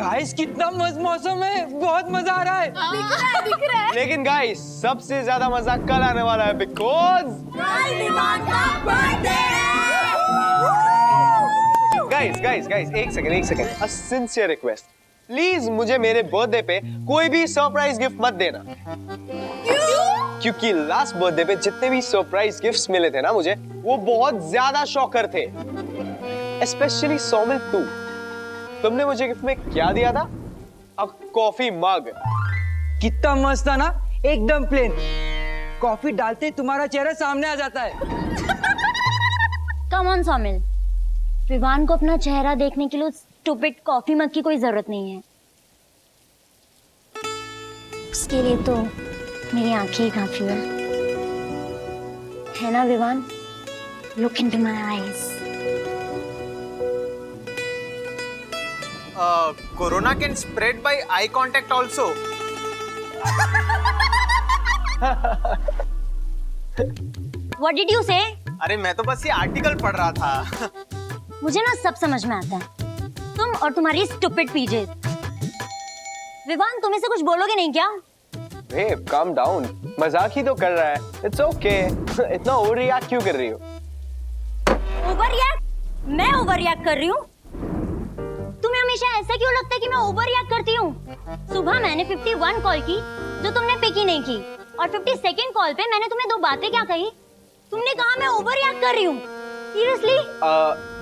Guys कितना मस्त मौसम है, बहुत मजा आ रहा है। दिख रहा है। लेकिन गाइस सबसे ज्यादा मजा कल आने वाला है बिकॉज गाइस एक second, a sincere request, please मुझे मेरे बर्थडे पे कोई भी सरप्राइज गिफ्ट मत देना। क्योंकि लास्ट बर्थडे पे जितने भी सरप्राइज गिफ्ट्स मिले थे ना मुझे, वो बहुत ज्यादा शॉकर थे, स्पेशली सोमिल तू। तुमने मुझे गिफ्ट में क्या दिया था? A coffee mug. कितना मस्त था ना, एकदम प्लेन। कॉफी डालते ही तुम्हारा चेहरा सामने आ जाता है। कम ऑन सोमिल, विवान को अपना चेहरा देखने के लिए उस स्टूपिड कॉफी मग की कोई जरूरत नहीं है। उसके लिए तो मेरी आंखें ही काफी है ना Vivaan? Look into my eyes. Corona can spread by eye contact also. What did you say? अरे मैं तो बस ये आर्टिकल पढ़ रहा था। मुझे ना सब समझ में आता है, तुम और तुम्हारी स्टूपिड पीजे। विवान तुम इसे कुछ बोलोगे नहीं क्या? बेब काम डाउन, मजाक ही तो कर रहा है, इट्स ओके। इतना ओवर रिएक्ट क्यों कर रही हो? Over react? मैं ओवर रिएक्ट कर रही हूँ? तुम्हें हमेशा ऐसा क्यों लगता है कि मैं ओवर रिएक्ट करती हूँ? सुबह मैंने 51 कॉल की जो तुमने पिक ही नहीं की, और 52nd कॉल पे मैंने तुम्हें 2 बातें क्या कही, तुमने कहा मैं ओवर रिएक्ट कर रही हूँ। सीरियसली?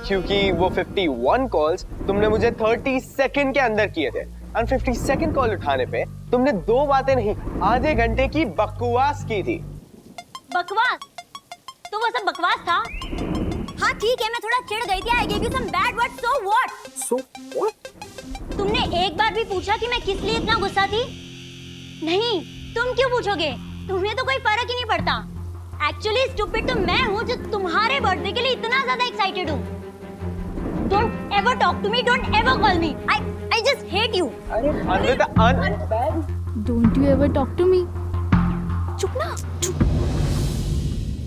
क्योंकि वो 51 कॉल्स तुमने मुझे 30 सेकंड के अंदर किए थे, और 52nd कॉल उठाने पे तुमने 2 बातें नहीं, आधे घंटे की बकवास की थी। बकवास? तो वो सब बकवास था? हाँ ठीक है, मैं थोड़ा चिढ़ गई थी। I gave you some bad words, so what? So what? तुमने एक बार भी पूछा कि मैं किस लिए इतना गुस्सा थी? नहीं, तुम क्यों पूछोगे? तुम्हें तो कोई फर्क ही नहीं पड़ता। एक्चुअली स्टूपिड तो मैं हूँ जो तुम्हारे बर्थडे के लिए इतना ज्यादा एक्साइटेड हूँ। Don't ever talk to me, don't ever call me. I just hate you. Anvita, Don't you ever talk to me? चुप ना, चुप।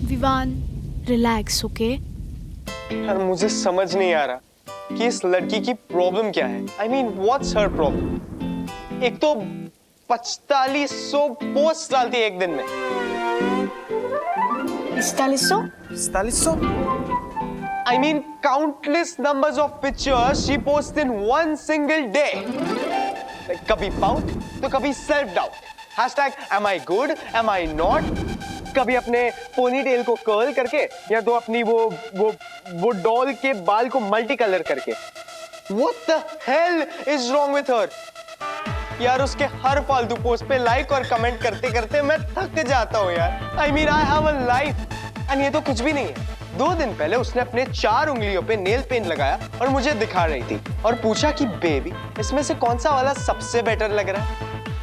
Vivaan, relax, okay? यार मुझे समझ नहीं आ रहा कि इस लड़की की प्रॉब्लम क्या है। I mean, what's her problem? एक तो 4500 पोस्ट डालती है एक दिन में। 4500? I mean, countless numbers of pictures she posts in one single day. Like, कभी pout, तो कभी self doubt. Hashtag am I good? Am I not? कभी अपने पोनीटेल को कर्ल करके, या तो अपनी वो डॉल के बाल को मल्टी कलर करके। What the hell is wrong with her? यार उसके हर फालतू पोस्ट पे लाइक और कमेंट करते करते मैं थक जाता हूँ यार। I mean, I have a life. And ये तो कुछ भी नहीं है। 2 दिन पहले उसने अपने 4 उंगलियों पे नेल पेंट लगाया और मुझे दिखा रही थी, और पूछा कि बेबी इसमें से कौन सा वाला सबसे बेटर लग रहा है।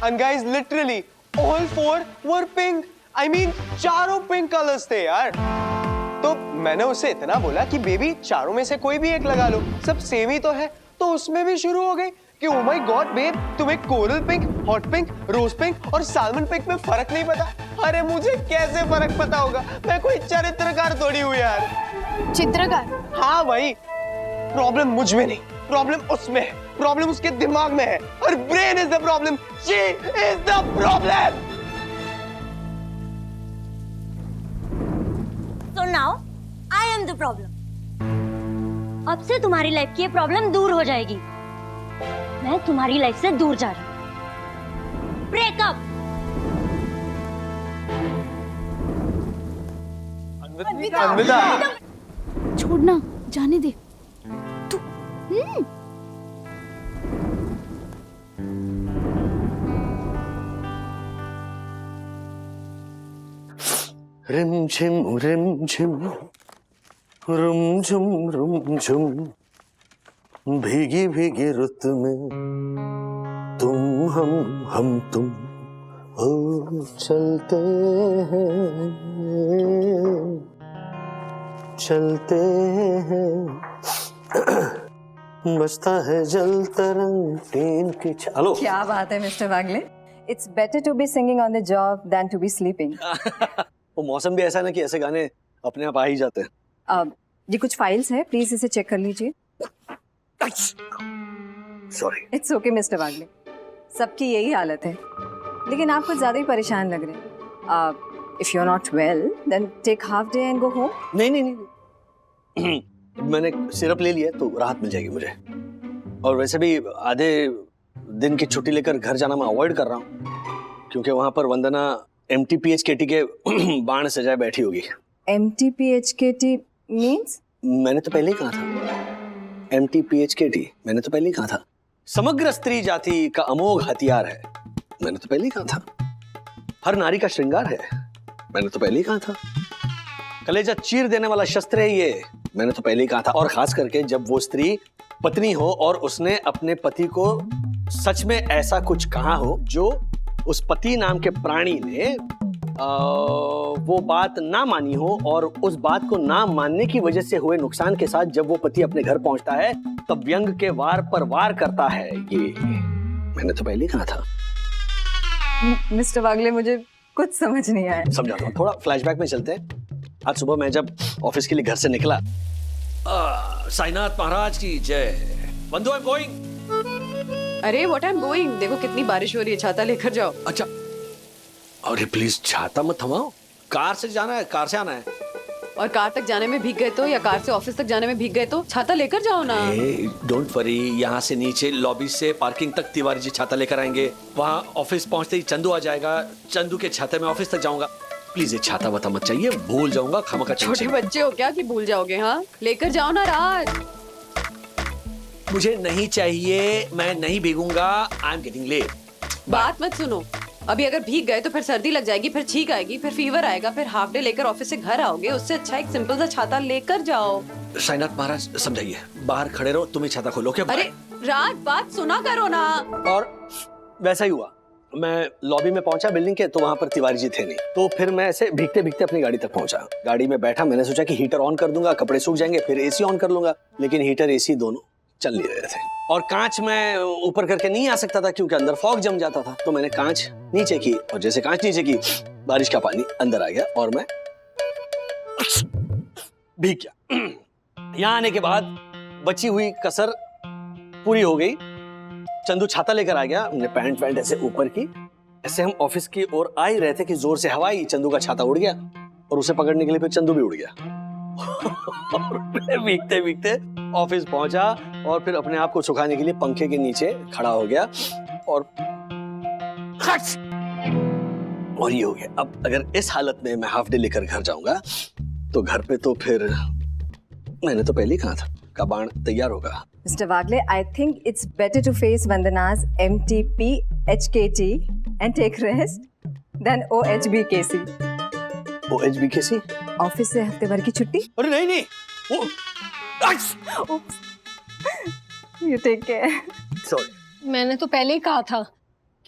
And guys, literally all 4 were pink. I mean, चारों पिंक कलर्स थे यार। तो मैंने उसे इतना बोला कि बेबी चारों में से कोई भी एक लगा लो, सब सेम ही तो है। तो उसमें भी शुरू हो गई कि ओ माय गॉड बेब, तुम्हें coral pink, hot pink, rose pink और सालमन पिंक में फर्क नहीं पता। अरे मुझे कैसे फर्क पता होगा, मैं कोई चरित्रकार थोड़ी हूँ यार। चित्रकार? हाँ भाई, प्रॉब्लम मुझ में नहीं, प्रॉब्लम उसमें है, प्रॉब्लम उसके दिमाग में है, और brain is the problem, she is the problem. So now I am the problem. अब से तुम्हारी लाइफ की ये प्रॉब्लम दूर हो जाएगी। मैं तुम्हारी लाइफ से दूर जा रही हूँ। ब्रेकअप। अन्विता, छोड़ना, जाने दे। तू रिम झिम रुम झुम भीगी भीगी रुत में हम तुम हो चलते हैं बजता है जल तरंग तीन की हेलो। क्या बात है mister Wagle, it's better to be singing on the job than to be sleeping. वो मौसम भी ऐसा है ना कि ऐसे गाने अपने आप आ ही जाते हैं। ये कुछ फाइल्स है, प्लीज इसे चेक कर लीजिए। सॉरी। इट्स ओके मिस्टर वागले, सबकी यही हालत है, लेकिन आप कुछ ज़्यादा ही परेशान लग रहे हैं। If you are not well then take half day and go home. नहीं, मैंने सिरप ले लिया तो राहत मिल जाएगी मुझे। और वैसे भी आधे दिन की छुट्टी लेकर घर जाना मैं अवॉइड कर रहा हूँ, क्योंकि वहां पर वंदना MTPHKT के बाण सजाए बैठी होगी। MTPHKT means? मैंने तो पहले ही कहा था MTPHKT, मैंने तो पहले ही कहा था। समग्र स्त्री जाति का अमोघ हथियार है, मैंने तो पहले ही कहा था। हर नारी का श्रृंगार है, मैंने तो पहले ही कहा था। कलेजा चीर देने वाला शस्त्र है ये, मैंने तो पहले ही कहा था। और खास करके जब वो स्त्री पत्नी हो और उसने अपने पति को सच में ऐसा कुछ कहा हो जो उस पति नाम के प्राणी ने वो बात ना मानी हो, और उस बात को ना मानने की वजह से हुए नुकसान के साथ जब वो पति अपने घर पहुंचता है तब व्यंग के वार पर वार करता है, ये मैंने तो पहले ही कहा था। मिस्टर वागले, मुझे कुछ समझ नहीं आया। समझाता हूँ, थोड़ा फ्लैशबैक में चलते हैं। आज सुबह मैं जब ऑफिस के लिए घर से निकला, साईनाथ महाराज की जय, बंधु आई एम गोइंग। अरे व्हाट आई एम गोइंग, देखो कितनी बारिश हो रही है, छाता लेकर जाओ। अच्छा, अरे प्लीज छाता मत थमाओ, कार से जाना है, कार से आना है। और कार तक जाने में भीग गए तो, या कार से ऑफिस तक जाने में भीग गए तो छाता लेकर जाओ ना। डोंट वरी, यहाँ से नीचे लॉबी से पार्किंग तक तिवारी जी छाता लेकर आएंगे, वहाँ ऑफिस पहुँचते ही चंदू आ जाएगा, चंदू के छाते में ऑफिस तक जाऊंगा। प्लीज ये छाता वता मत चाहिए, भूल जाऊंगा खामखा। छोटे बच्चे हो क्या कि भूल जाओगे? हाँ, लेकर जाओ ना राज। मुझे नहीं चाहिए, मैं नहीं भीगूंगा, आई एम गेटिंग लेट। बात मत सुनो, अभी अगर भीग गए तो फिर सर्दी लग जाएगी, फिर छींक आएगी, फिर फीवर आएगा, फिर हाफ डे लेकर ऑफिस से घर आओगे। उससे अच्छा एक सिंपल सा छाता लेकर जाओ। साईनाथ महाराज समझाइए, बाहर खड़े रहो, तुम्हें छाता खोलो क्या? अरे राज, बात सुना करो ना। और वैसा ही हुआ, मैं लॉबी में पहुंचा बिल्डिंग के, तो वहां पर तिवारी जी थे नहीं, तो फिर मैं ऐसे भीगते भीगते अपनी गाड़ी तक पहुंचा। गाड़ी में बैठा, मैंने सोचा कि हीटर ऑन कर दूंगा, कपड़े सूख जाएंगे, फिर AC ऑन कर लूंगा, लेकिन हीटर AC दोनों चल नहीं रहे थे। और कांच मैं ऊपर करके नहीं आ सकता था क्योंकि अंदर फॉग जम जाता था, तो मैंने कांच नीचे की, और जैसे कांच नीचे की बारिश का पानी अंदर आ गया और मैं भीग गया। यहाँ आने के बाद बची हुई कसर पूरी हो गई। चंदू छाता लेकर आ गया, हमने पैंट ऐसे ऊपर की, ऐसे हम ऑफिस की ओर आ ही रहे थे कि जोर से हवा आई, चंदू का छाता उड़ गया और उसे पकड़ने के लिए फिर चंदू भी उड़ गया। और भीगते भीगते ऑफिस पहुंचा और फिर अपने आप को सुखाने के लिए पंखे के नीचे खड़ा हो गया और ये हो गया। अब अगर इस हालत में मैं हाफ डे लेकर घर जाऊंगा तो घर पे तो फिर मैंने तो पहले ही कहा था का बाण तैयार होगा। Mr. Wagle, I think it's better to face Vandana's MTPHKT and take rest than OHBKC. OHBKC? Office से हफ्ते भर की छुट्टी? अरे नहीं, वो You take care. सॉरी। मैंने तो पहले ही कहा था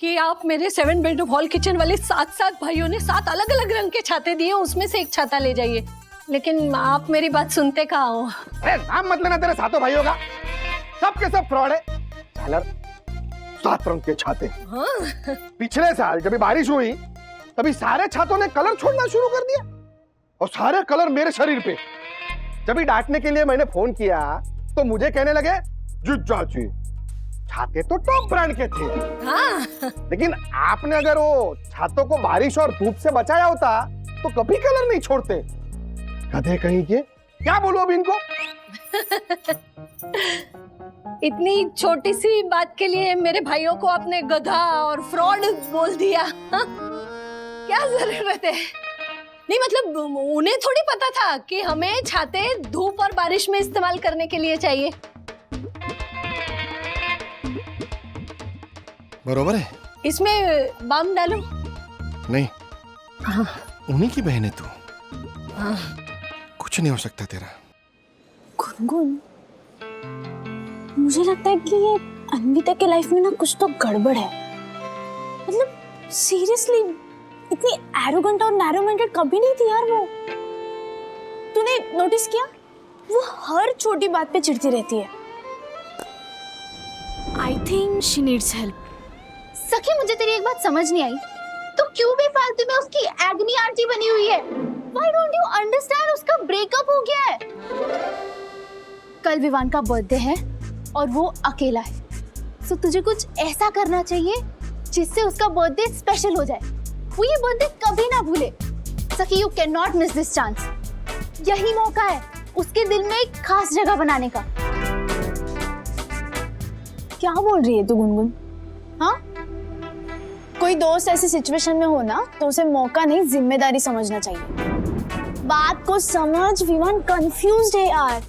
कि आप मेरे 7 बेडरूम हॉल किचन वाले 7 भाइयों ने 7 अलग अलग रंग के छाते दिए, उसमें से एक छाता ले जाइए, लेकिन आप मेरी बात सुनते कहाँ हो? नाम मत लेना तेरे सातों भाइयों का, सब के सब फ्रॉड है। 7 रंग के छाते। हाँ? पिछले साल जब बारिश हुई तभी सारे छातों ने कलर छोड़ना शुरू कर दिया और सारे कलर मेरे शरीर पे। जब डांटने के लिए मैंने फोन किया तो मुझे कहने लगे जुज्जा जी छाते तो टॉप ब्रांड के थे। हाँ? लेकिन आपने अगर वो छातों को बारिश और धूप से बचाया होता तो कभी कलर नहीं छोड़ते। गधे कहीं के, क्या बोलूं अब इनको? इतनी छोटी सी बात के लिए मेरे भाइयों को आपने गधा और फ्रॉड बोल दिया? हाँ? क्या जरूरत है? नहीं मतलब उन्हें थोड़ी पता था कि हमें छाते धूप और बारिश में इस्तेमाल करने के लिए चाहिए। बरोबर है। इसमें बाम डालो। नहीं, हाँ। उन्हीं की बहन है तू। हाँ। कुछ नहीं हो सकता तेरा। गुनगुन, मुझे लगता है कि ये अन्विता के लाइफ में ना कुछ तो गड़बड़ है। मतलब सीरियसली इतनी एरोगेंट और नैरो माइंडेड कभी नहीं थी यार वो। तूने नोटिस किया? वो हर छोटी बात पे चिढ़ती रहती है। I think she needs help. सखी, मुझे तेरी एक बात समझ नहीं आई, तो क्यों भी फालतू में उसकी एग्नी आंटी बनी हुई है? Why don't you understand? उसका ब्रेकअप हो गया है। कल विवान का बर्थडे है और वो अकेला है, सो तुझे कुछ ऐसा करना चाहिए जिससे उसका बर्थडे स्पेशल हो जाए, वो ये बर्थडे कभी ना भूले। सखी, you can not miss this chance. यही मौका है उसके दिल में एक खास जगह बनाने का। क्या बोल रही है तू गुनगुन? हाँ, कोई दोस्त ऐसी सिचुएशन में हो ना तो उसे मौका नहीं जिम्मेदारी समझना चाहिए। बात को समझ, विवान कंफ्यूज्ड है यार।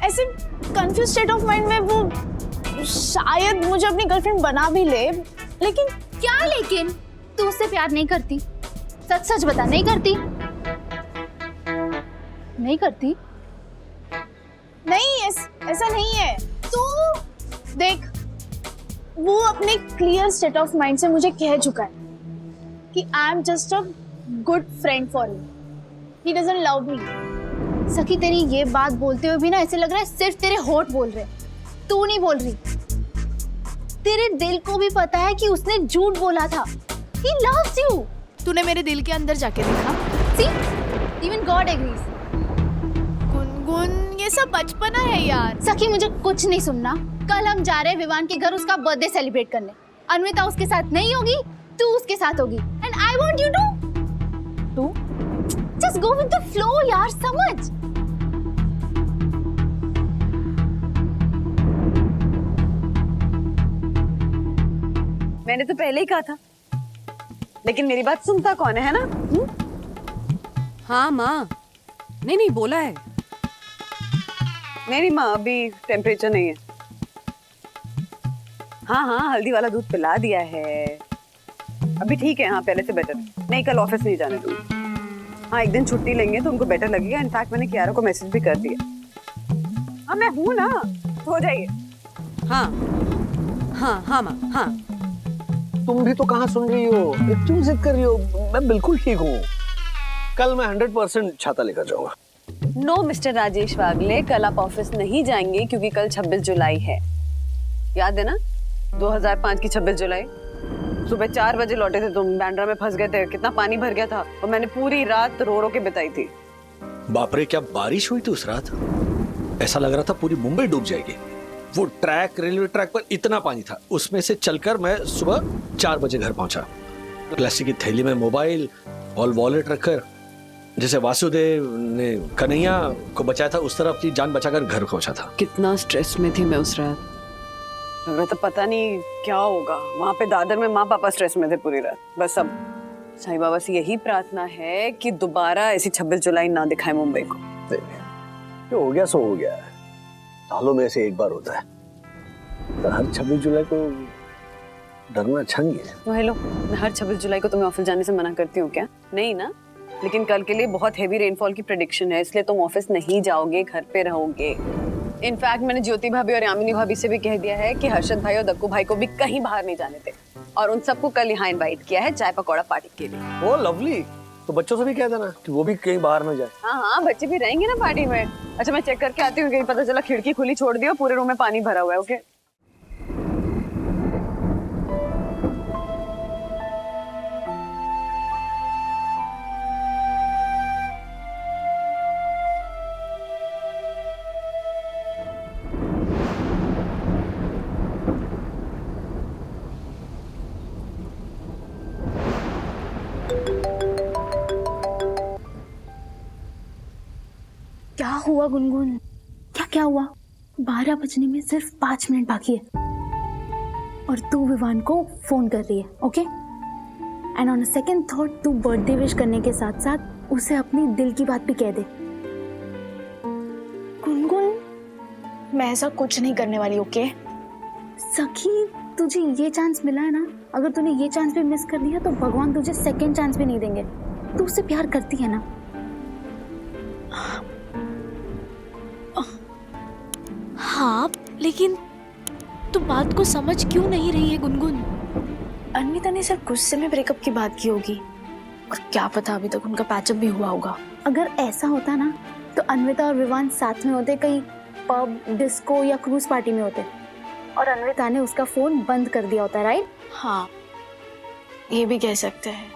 ऐसे कंफ्यूज स्टेट ऑफ माइंड में वो शायद मुझे अपनी गर्लफ्रेंड बना भी ले, लेकिन क्या लेकिन? तू उससे प्यार नहीं करती? सच सच बता, नहीं करती? नहीं करती? नहीं, ऐसा नहीं है। तू देख, वो अपने क्लियर स्टेट ऑफ माइंड से मुझे कह चुका है कि I am just a good friend for you, he doesn't love me. सखी, तेरी ये बात बोलते हुए भी ना ऐसे लग रहा है सिर्फ तेरे होठ बोल रहे, तू नहीं बोल रही। तेरे दिल को भी पता है कि उसने झूठ बोला था। He loves you. तूने मेरे दिल के अंदर जाके देखा? See, even God agrees. Gungun, ये सब बचपना है यार। सखी, मुझे कुछ नहीं सुनना। कल हम जा रहे हैं विवान के घर उसका बर्थडे सेलिब्रेट करने। अन्विता उसके साथ नहीं होगी, तू उसके साथ होगी। And I want you to just go with the flow यार, समझ। मैंने तो पहले ही कहा था, लेकिन मेरी बात सुनता कौन है ना? हाँ माँ, नहीं बोला है। नहीं माँ, अभी टेम्परेचर नहीं है। हाँ, हल्दी वाला दूध पिला दिया है, अभी ठीक है। हाँ, पहले से बेटर। नहीं, कल ऑफिस नहीं जाने दूंगी। हाँ, एक दिन छुट्टी लेंगे तो उनको बेटर लगेगा। इनफैक्ट मैंने कियारा को मैसेज भी कर दिया। हाँ, मैं हूँ ना, हो जाइए। हाँ माँ, हाँ। तुम भी तो कहाँ सुन रही हो, क्यों जिद कर रही हो? मैं बिल्कुल ठीक हूँ। कल मैं 100% छाता लेकर जाऊंगा। नो मिस्टर राजेश वागले, कल आप ऑफिस नहीं जाएंगे क्योंकि कल 26 जुलाई है। याद है ना, 2005 की 26 जुलाई? सुबह 4 बजे लौटे थे तुम, बैंड्रा में फंस गए थे, कितना पानी भर गया था और मैंने पूरी रात रो के बिताई थी। बाप रे, क्या बारिश हुई थी उस रात। ऐसा लग रहा था पूरी मुंबई डूब जाएगी। वो ट्रैक, रेलवे ट्रैक पर इतना पानी था, उसमें से चलकर मैं सुबह 4 बजे घर पहुंचा। प्लास्टिक की थैली में मोबाइल और वॉलेट रखकर, जैसे वासुदेव ने कन्हैया को बचाया था उस तरह अपनी जान बचाकर घर पहुंचा था। कितना स्ट्रेस में थी मैं उस रात। लग रहा था पता नहीं क्या होगा। वहां पे दादर में माँ पापा स्ट्रेस में थे पूरी रात। बस अब साईं बाबा से यही प्रार्थना है कि दोबारा ऐसी 26 जुलाई ना दिखाए मुंबई को। जो हो गया सो हो गया, सालों में से एक बार होता है, तो हर 26 जुलाई को डरना अच्छा नहीं है। तो हेलो, मैं हर 26 जुलाई को तुम्हें ऑफिस जाने से मना करती हूँ क्या? नहीं ना। लेकिन कल के लिए बहुत हेवी रेनफॉल की प्रेडिक्शन है, इसलिए तुम ऑफिस नहीं जाओगे, घर पे रहोगे। इनफैक्ट मैंने ज्योति भाभी और यामिनी भाभी से भी कह दिया है कि हर्षद भाई और दक्कू भाई को भी कहीं बाहर नहीं जाने दे, और उन सबको कल यहाँ इनवाइट किया है चाय पकौड़ा पार्टी के लिए। ओ लवली, तो बच्चों से भी कह देना कि वो भी कहीं बाहर न जाए। हाँ, बच्चे भी रहेंगे ना पार्टी में। अच्छा, मैं चेक करके आती हूँ, कहीं पता चला खिड़की खुली छोड़ दी और पूरे रूम में पानी भरा हुआ है। ओके। क्या हुआ गुनगुन? क्या हुआ? 12 बजने में सिर्फ 5 मिनट बाकी है और तू विवान को फोन कर रही है। Okay, and on a second thought तू बर्थडे विश करने के साथ साथ उसे अपनी दिल की बात भी कह दे। गुनगुन, मैं ऐसा कुछ नहीं करने वाली। ओके सखी, तुझे ये चांस मिला है ना, अगर तूने ये चांस भी मिस कर दिया तो भगवान तुझे सेकंड चांस भी नहीं देंगे। तू उससे प्यार करती है ना? हाँ, लेकिन तू बात को समझ क्यों नहीं रही है गुनगुन? अन्विता ने सिर्फ गुस्से में ब्रेकअप की बात की होगी, और क्या पता अभी तक उनका पैचअप भी हुआ होगा। अगर ऐसा होता ना तो अन्विता और विवान साथ में होते, कहीं पब, डिस्को या क्रूज पार्टी में होते, और अन्विता ने उसका फोन बंद कर दिया होता। राइट? हाँ, ये भी कह सकते हैं।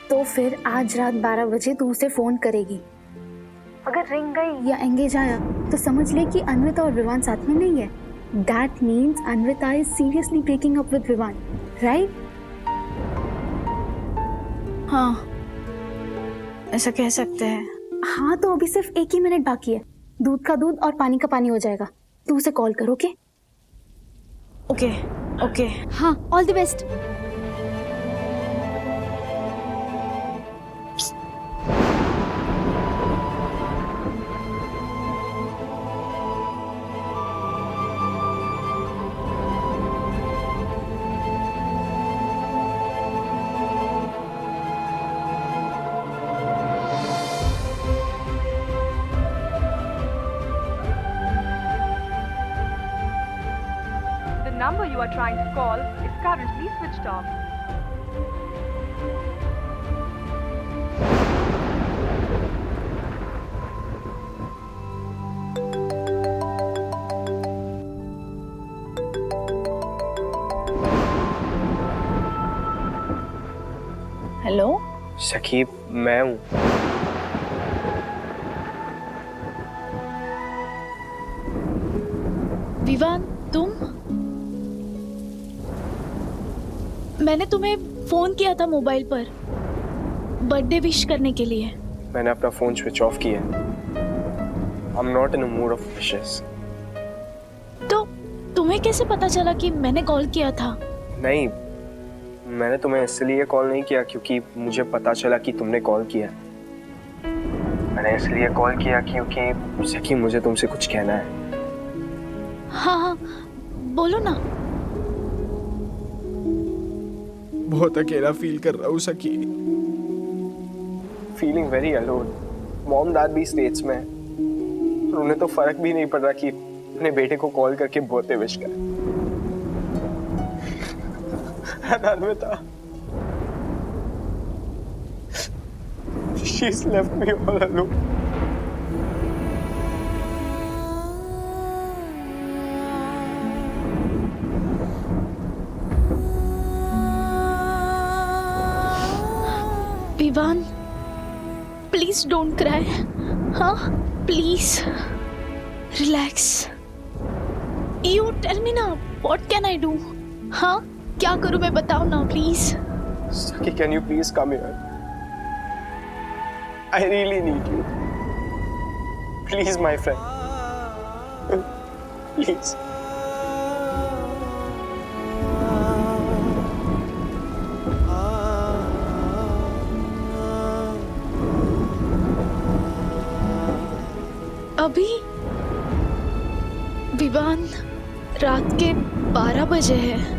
तो फिर आज रात 12 बजे तू उसे फोन करेगी। अगर रिंग गई या एंगेज आया तो समझ ले कि अन्विता और विवान साथ में नहीं है, That means Anvita is seriously breaking up with Vivan, right? हाँ, ऐसा कह सकते हैं। हाँ, तो अभी सिर्फ 1 ही मिनट बाकी है। दूध का दूध और पानी का पानी हो जाएगा। तू उसे कॉल कर, ओके? Okay okay. हाँ, all the best. The number you are trying to call is currently switched off. Hello, सखी, मैं हूँ। विवान, तुम? मैंने तुम्हें फोन किया था मोबाइल पर बर्थडे विश करने के लिए। मैंने अपना फोन स्विच ऑफ किया। I'm not in a mood of wishes. तो तुम्हें कैसे पता चला कि मैंने कॉल किया था? नहीं, मैंने तुम्हें इसलिए कॉल नहीं किया क्योंकि मुझे पता चला कि तुमने कॉल किया। मैंने इसलिए कॉल किया क्योंकि सखी, मुझे तुमसे कुछ कहना है। हाँ हाँ, बोलो ना। बहुत अकेला फील कर रहा हूँ सखी। Feeling very alone. Mom dad भी स्टेट्स में है और उन्हें तो फर्क भी नहीं पड़ रहा कि अपने बेटे को कॉल करके बर्थडे विश करें। Anvita, she's left me all alone. Vivaan, please don't cry. हाँ, please relax. You tell me ना, व्हाट कैन आई डू? हाँ, क्या करूं मैं, बताओ ना please. Saki, can you please come here? I really need you. Please, my friend. Please. अभी विवान, रात के 12 बजे है।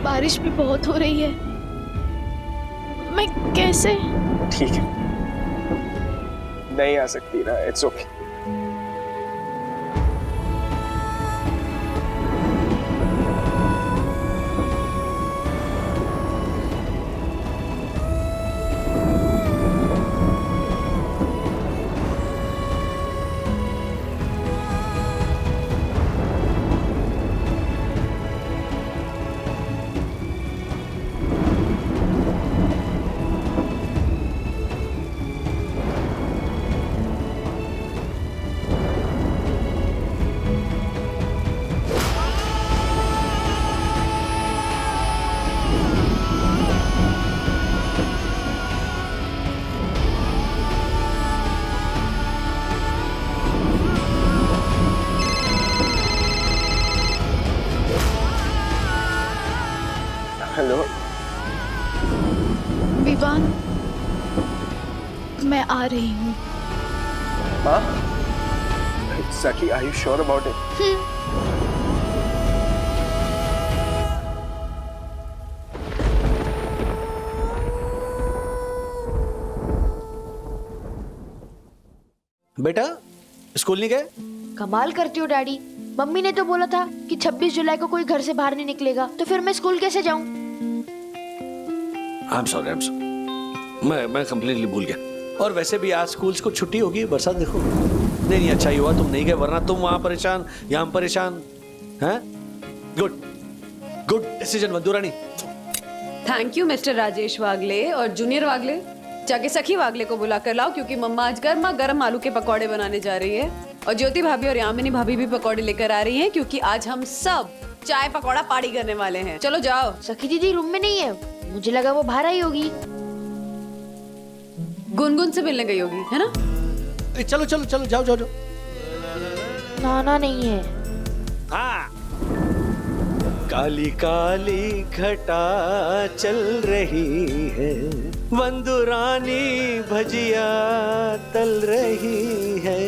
बारिश भी बहुत हो रही है। मैं कैसे? ठीक है, नहीं आ सकती ना, इट्स ओके। हेलो विवान, मैं आ रही हूँ। हाँ? Saki, are you sure about it? बेटा, स्कूल नहीं गए? कमाल करती हो डैडी। मम्मी ने तो बोला था कि 26 जुलाई को कोई घर से बाहर नहीं निकलेगा, तो फिर मैं स्कूल कैसे जाऊं? I'm sorry. मैं कंप्लीटली भूल गया। और वैसे भी आज स्कूल्स को छुट्टी होगी, बरसात देखो। नहीं, अच्छा ही हुआ तुम नहीं गए, वरना तुम वहां परेशान, यहाँ परेशान। हैं? Good decision Madhurani. Thank you mister Rajesh Wagle और जूनियर वागले। जाके सखी वागले को बुला कर लाओ, क्योंकि मम्मा आज गर्मा गर्म आलू के पकौड़े बनाने जा रही है। और ज्योति भाभी और यामिनी भाभी भी पकौड़े लेकर आ रही हैं क्योंकि आज हम सब चाय पकौड़ा पार्टी करने वाले हैं। चलो जाओ। सखी दीदी रूम में नहीं है, मुझे लगा वो बाहर आई होगी। गुनगुन से मिलने गई होगी, है ना? चलो चलो चलो, जाओ जाओ जाओ। नाना नहीं है। हाँ। काली काली घटा चल रही है, वंदुरानी भजिया तल रही है।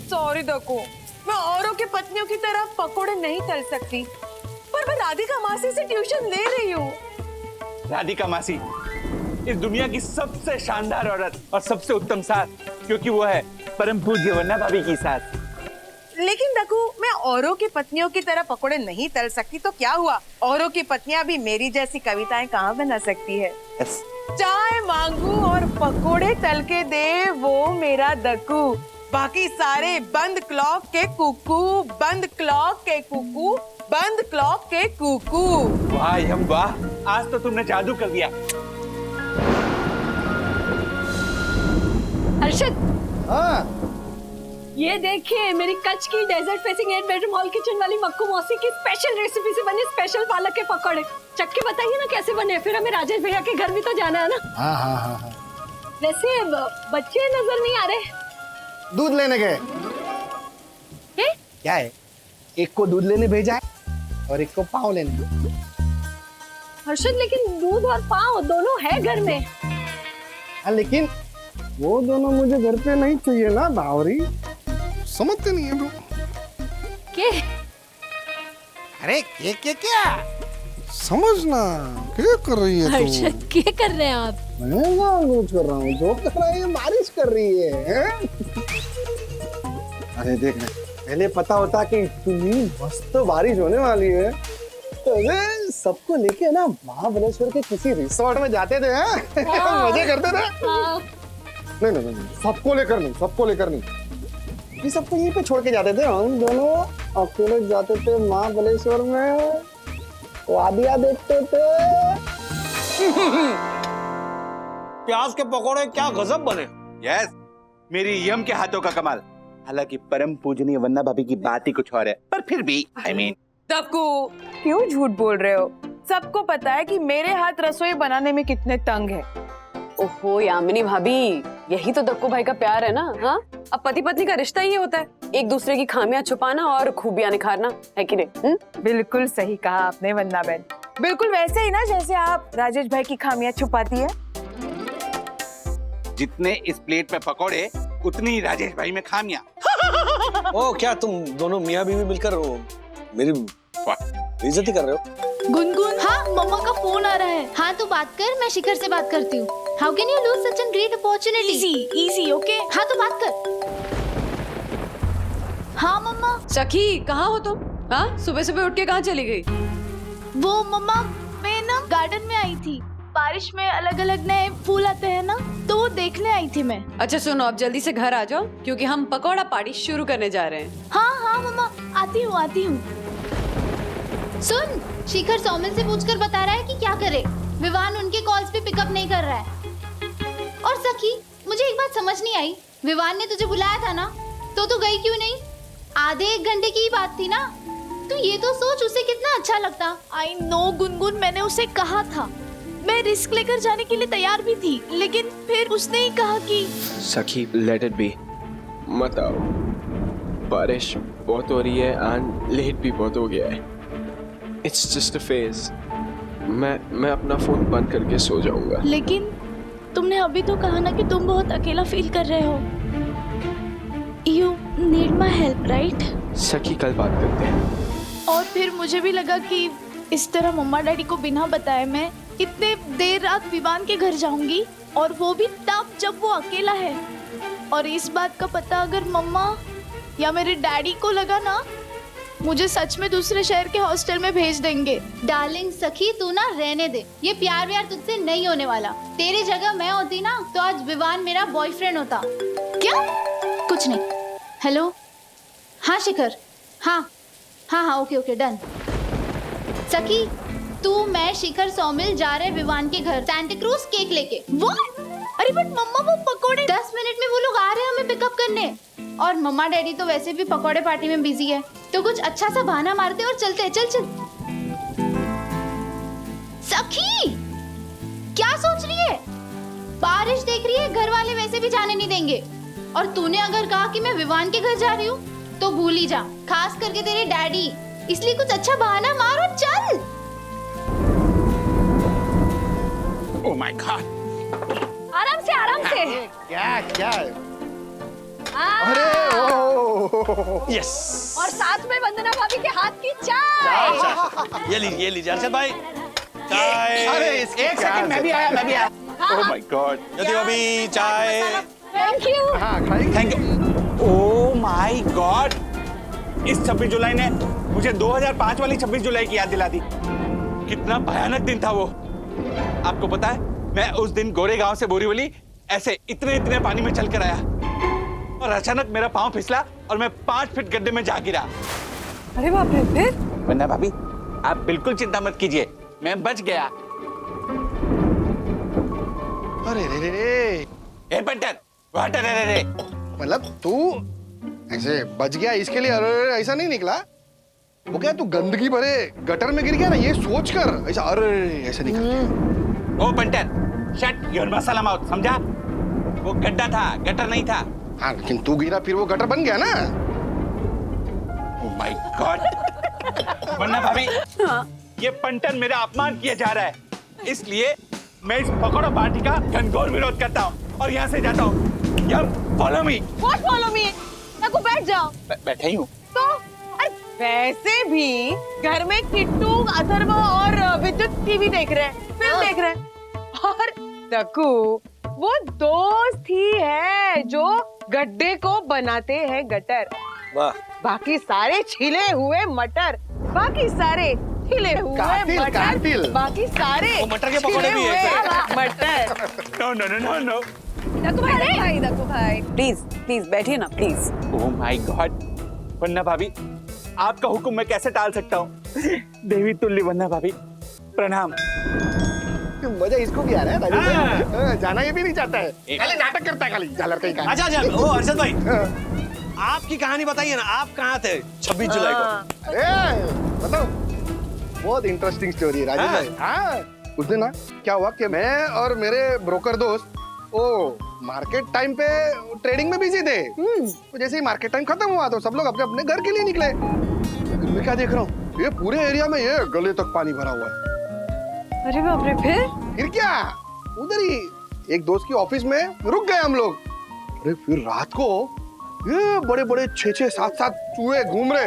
सॉरी दको, मैं औरों की पत्नियों की तरह पकोड़े नहीं तल सकती, पर मैं राधिका मासी से ट्यूशन ले रही हूँ। राधिका मासी इस दुनिया की सबसे शानदार औरत और सबसे उत्तम सास, क्योंकि वो है परम पूज्य वन्ना भाभी की सास। लेकिन दकू, मैं औरों की पत्नियों की तरह पकोड़े नहीं तल सकती तो क्या हुआ? औरों की पत्नियां भी मेरी जैसी कविताएं कहाँ बना सकती है? चाय मांगू और पकोड़े तल के दे वो मेरा दकू, बाकी सारे बंद क्लॉक के कुकू, बंद क्लॉक के कुकू, बंद क्लॉक के कुकू। वाह यम वाह, आज तो तुमने जादू कर दिया। अर्शद, हाँ ये देखिए मेरी कच्छ की desert facing 8 bedroom hall kitchen वाली मक्कू मौसी की स्पेशल रेसिपी से बने स्पेशल पालक के पकौड़े। चख के बताइए ना कैसे बने, फिर हमें राजेश भैया के घर भी तो जाना है ना। हाँ हाँ हाँ हाँ। वैसे बच्चे नजर नहीं आ रहे। दूध लेने गए। क्या है, एक को दूध लेने भेजा है और एक को पाव लेने। हर्षद, लेकिन दूध और पाव दोनों है घर में। हाँ लेकिन वो दोनों मुझे घर पे नहीं चाहिए ना बावरी, समझते नहीं है ब्रो। के? अरे के क्या समझना, क्या कर रही है तू? हर्षद, क्या कर रहे हैं आप? मैं गाली कर रहा हूँ, जो कर रहा है बारिश कर रही है। अरे देख, पहले पता होता कि इतनी मस्त बारिश होने वाली है तो सबको लेके ना महाबलेश्वर के किसी रिसोर्ट में जाते थे, मजे करते थे। नहीं नहीं नहीं, सबको लेकर नहीं, सबको लेकर नहीं, ये सबको यहीं पे छोड़ के जाते थे। हम दोनों अकेले जाते थे महाबलेश्वर में, वादियां देखते थे। प्याज के पकौड़े क्या गजब बने। यस, मेरी यम के हाथों का कमाल। हालांकि परम पूजनीय वन्ना भाभी की बात ही कुछ और है, पर फिर भी आई मीन। दक्कू, क्यों झूठ बोल रहे हो? सबको पता है कि मेरे हाथ रसोई बनाने में कितने तंग है। ओहो यामिनी भाभी, यही तो दक्कू भाई का प्यार है ना। हाँ, अब पति पत्नी का रिश्ता ही होता है, एक दूसरे की खामियां छुपाना और खूबियां निखारना, है कि नहीं? बिल्कुल सही कहा आपने वन्ना बहन, बिल्कुल वैसे ही ना जैसे आप राजेश भाई की खामियां छुपाती है। जितने इस प्लेट में पकोड़े उतनी राजेश भाई में खामियां। ओ क्या तुम दोनों मियाँ बीवी मिलकर मेरी बेइज्जती कर रहे हो? गुनगुन, हाँ मम्मा का फोन आ रहा है। हाँ तू बात कर, मैं शिखर से बात करती हूँ। How can you lose such an great opportunity? Easy okay. हाँ तू बात कर। हाँ मम्मा। सखी, कहाँ हो तुम? हाँ, सुबह सुबह उठ के कहाँ चली गई? वो मम्मा, मैं ना गार्डन में आई थी, बारिश में अलग अलग नए फूल आते हैं ना, तो वो देखने आई थी मैं। अच्छा सुनो, अब जल्दी से घर आ जाओ क्योंकि हम पकौड़ा पार्टी शुरू करने जा रहे हैं। हाँ हाँ मम्मा, आती हूँ। सुन, शिखर सौमिल से पूछकर बता रहा है कि क्या करे। विवान उनके कॉल्स पे पिकअप नहीं कर रहा है। और सखी, मुझे एक बात समझ नहीं आई, विवान ने तुझे बुलाया था ना, तो तू गई क्यों नहीं? आधे एक घंटे की ही बात थी ना। तू ये तो सोच, उसे कितना अच्छा लगता। आई नो गुनगुन, मैंने उसे कहा था, मैं रिस्क लेकर जाने के लिए तैयार भी थी, लेकिन फिर उसने ही कहा कि सखी लेट इट बी, मत आओ, बारिश बहुत हो रही है एंड लेट भी बहुत हो गया है। It's just a phase. मैं अपना फोन बंद करके सो जाऊंगा। लेकिन तुमने अभी तो कहा ना कि तुम बहुत अकेला फील कर रहे हो। You need my help right? सखी कल बात करते हैं। और फिर मुझे भी लगा कि इस तरह मम्मा डैडी को बिना बताए मैं इतने देर रात विवान के घर जाऊंगी, और वो भी तब जब वो अकेला है। और इस बात का पता अगर मम्मा या मेरे डैडी को लगा ना, मुझे सच में दूसरे शहर के हॉस्टल में भेज देंगे। डार्लिंग सखी, तू ना रहने दे, ये प्यार व्यार तुझसे नहीं होने वाला। तेरी जगह मैं होती ना तो आज विवान मेरा बॉयफ्रेंड होता। क्या? कुछ नहीं। हेलो, हाँ शिखर, हाँ ओके डन। सखी, तू, मैं, शिखर, सौमिल जा रहे विवान के घर, सैंटा क्रूज केक लेके। वो अरे बट मम्मा वो पकोड़े 10 मिनट में वो लोग आ रहे हैं हमें पिकअप करने, और मम्मा डैडी तो वैसे भी पकोड़े पार्टी में बिजी है, तो कुछ अच्छा सा बहाना मारते और चलते। चल चल। सखी क्या सोच रही है? बारिश देख रही है, घर वाले वैसे भी जाने नहीं देंगे, और तूने अगर कहा कि मैं विवान के घर जा रही हूँ तो भूल ही जा, खास करके तेरे डैडी, इसलिए कुछ अच्छा बहाना मार और चल। ओह माय गॉड, आराम से आराम से। क्या अरे ओ यस। और साथ में वंदना भाभी के हाथ की चाय। ये लीजिए अर्षद भाई चाय। अरे एक सेकंड, मैं भी आया। ओह माय गॉड, ज्योति भाभी चाय। Thank you. हाँ खाएगी। Thank you. Oh my God, इस 26 जुलाई ने मुझे 2005 वाली 26 जुलाई की याद दिला दी। कितना भयानक दिन था वो। आपको पता है, मैं उस दिन गोरेगांव से बोरीवली ऐसे इतने पानी में चल कर आया, और अचानक मेरा पांव फिसला और मैं 5 फीट गड्ढे में जा गिरा। अरे बाप रे, फिर? वंदना भाभी, आप बिल्कुल चिंता मत कीजिए, मैं बच गया। अरे रे ए पंटर, वाट रे। मतलब तू ऐसे बच गया इसके लिए अरे ऐसा नहीं निकला? वो क्या तू गंदगी भरे गटर में गिर गया ना, ये सोच कर ऐसा अरे ऐसा निकल। ओ पंटर, शट योर मसाला माउथ, समझा? वो गड्ढा था, गटर नहीं था। हाँ लेकिन तू गिरा फिर वो गटर बन गया ना। Oh my God. वंदना भाभी, ये पंटन मेरा अपमान किया जा रहा है, इसलिए मैं इस पकौड़ा पार्टी का घनघोर विरोध करता हूँ और यहाँ से जाता हूँ। Follow me. What follow me? को बैठ जाओ। बैठे ही हूँ। तो अरे वैसे भी घर में किट्टू, अथर्व और विद्युत टीवी देख रहे हैं, फिल्म देख रहे हैं, और दक्कू वो दोस्त ही है जो गड्ढे को बनाते हैं गटर। वाह। बाकी सारे छिले हुए मटर, बाकी सारे छिले हुए मटर, बाकी सारे वो मटर के पकौड़े भी हैं। मटर। नो। दक्कू भाई प्लीज बैठिए ना प्लीज। ओह माय गॉड, वंदना भाभी, आपका हुक्म मैं कैसे टाल सकता हूँ? देवी तुल्य वंदना भाभी, प्रणाम। मजा इसको भी आ रहा है राजेश भाई। जाना ये भी नहीं चाहता है, खाली नाटक करता है, खाली झालर कहीं का। अच्छा ओ अर्षद भाई, आपकी कहानी बताइए ना, आप कहाँ थे 26 जुलाई को? अरे मतलब बहुत इंटरेस्टिंग स्टोरी है राजेश भाई। हाँ उस दिन ना क्या हुआ कि मैं और मेरे ब्रोकर दोस्त वो मार्केट टाइम पे ट्रेडिंग में बिजी थे। तो जैसे ही मार्केट टाइम खत्म हुआ तो सब लोग अपने अपने घर के लिए निकले। मैं क्या देख रहा हूँ, ये पूरे एरिया में ये गले तक पानी भरा हुआ है। अरे बाप रे, फिर क्या, उधर ही एक दोस्त की ऑफिस में रुक गए हम लोग। अरे फिर रात को ये बड़े बड़े 6-6, 7-7 चूहे घूम रहे।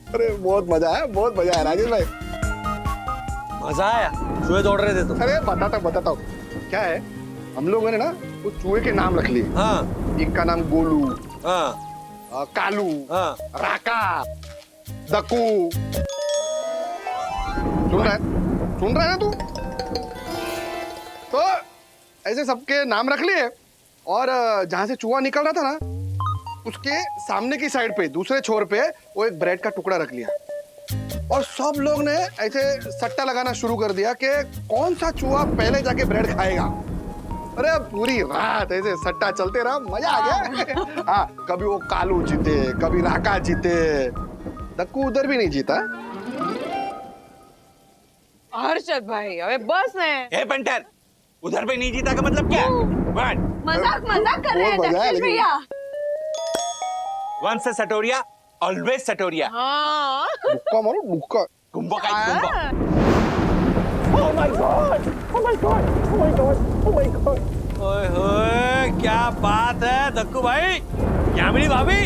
अरे बहुत मजा आया राजेश भाई। मजा आया? चूहे दौड़ रहे थे तो? अरे बताता हूँ क्या है, हम लोगों ने ना वो चूहे के नाम रख लिए। हाँ। एक का नाम गोलू, हाँ, कालू, हाँ, राका, दक्कू। सुन रहा है ना तू? तो ऐसे सबके नाम रख लिए, और जहां से चूहा निकल रहा था ना उसके सामने की साइड पे दूसरे छोर पे वो एक ब्रेड का टुकड़ा रख लिया, और सब लोग ने ऐसे सट्टा लगाना शुरू कर दिया कि कौन सा चूहा पहले जाके ब्रेड खाएगा। अरे पूरी रात ऐसे सट्टा चलते रहा, मजा आ गया। हाँ, कभी वो कालू जीते, कभी राका जीते, दक्कू उधर भी नहीं जीता। हर्षद भाई अबे बस ने। ए पंटर, उधर पे नहीं जीता का मतलब क्या? व्हाट? मजाक कर रहे हैं दक्षिश भैया। वंस सटोरिया ऑलवेज सटोरिया। हाँ। मुक्का मारो मुक्का। कुंभो का Kumbho. Oh my God! Oh my God! Oh my God! Oh my God! ओए होए, क्या बात है दक्कू भाई, यामिनी भाभी,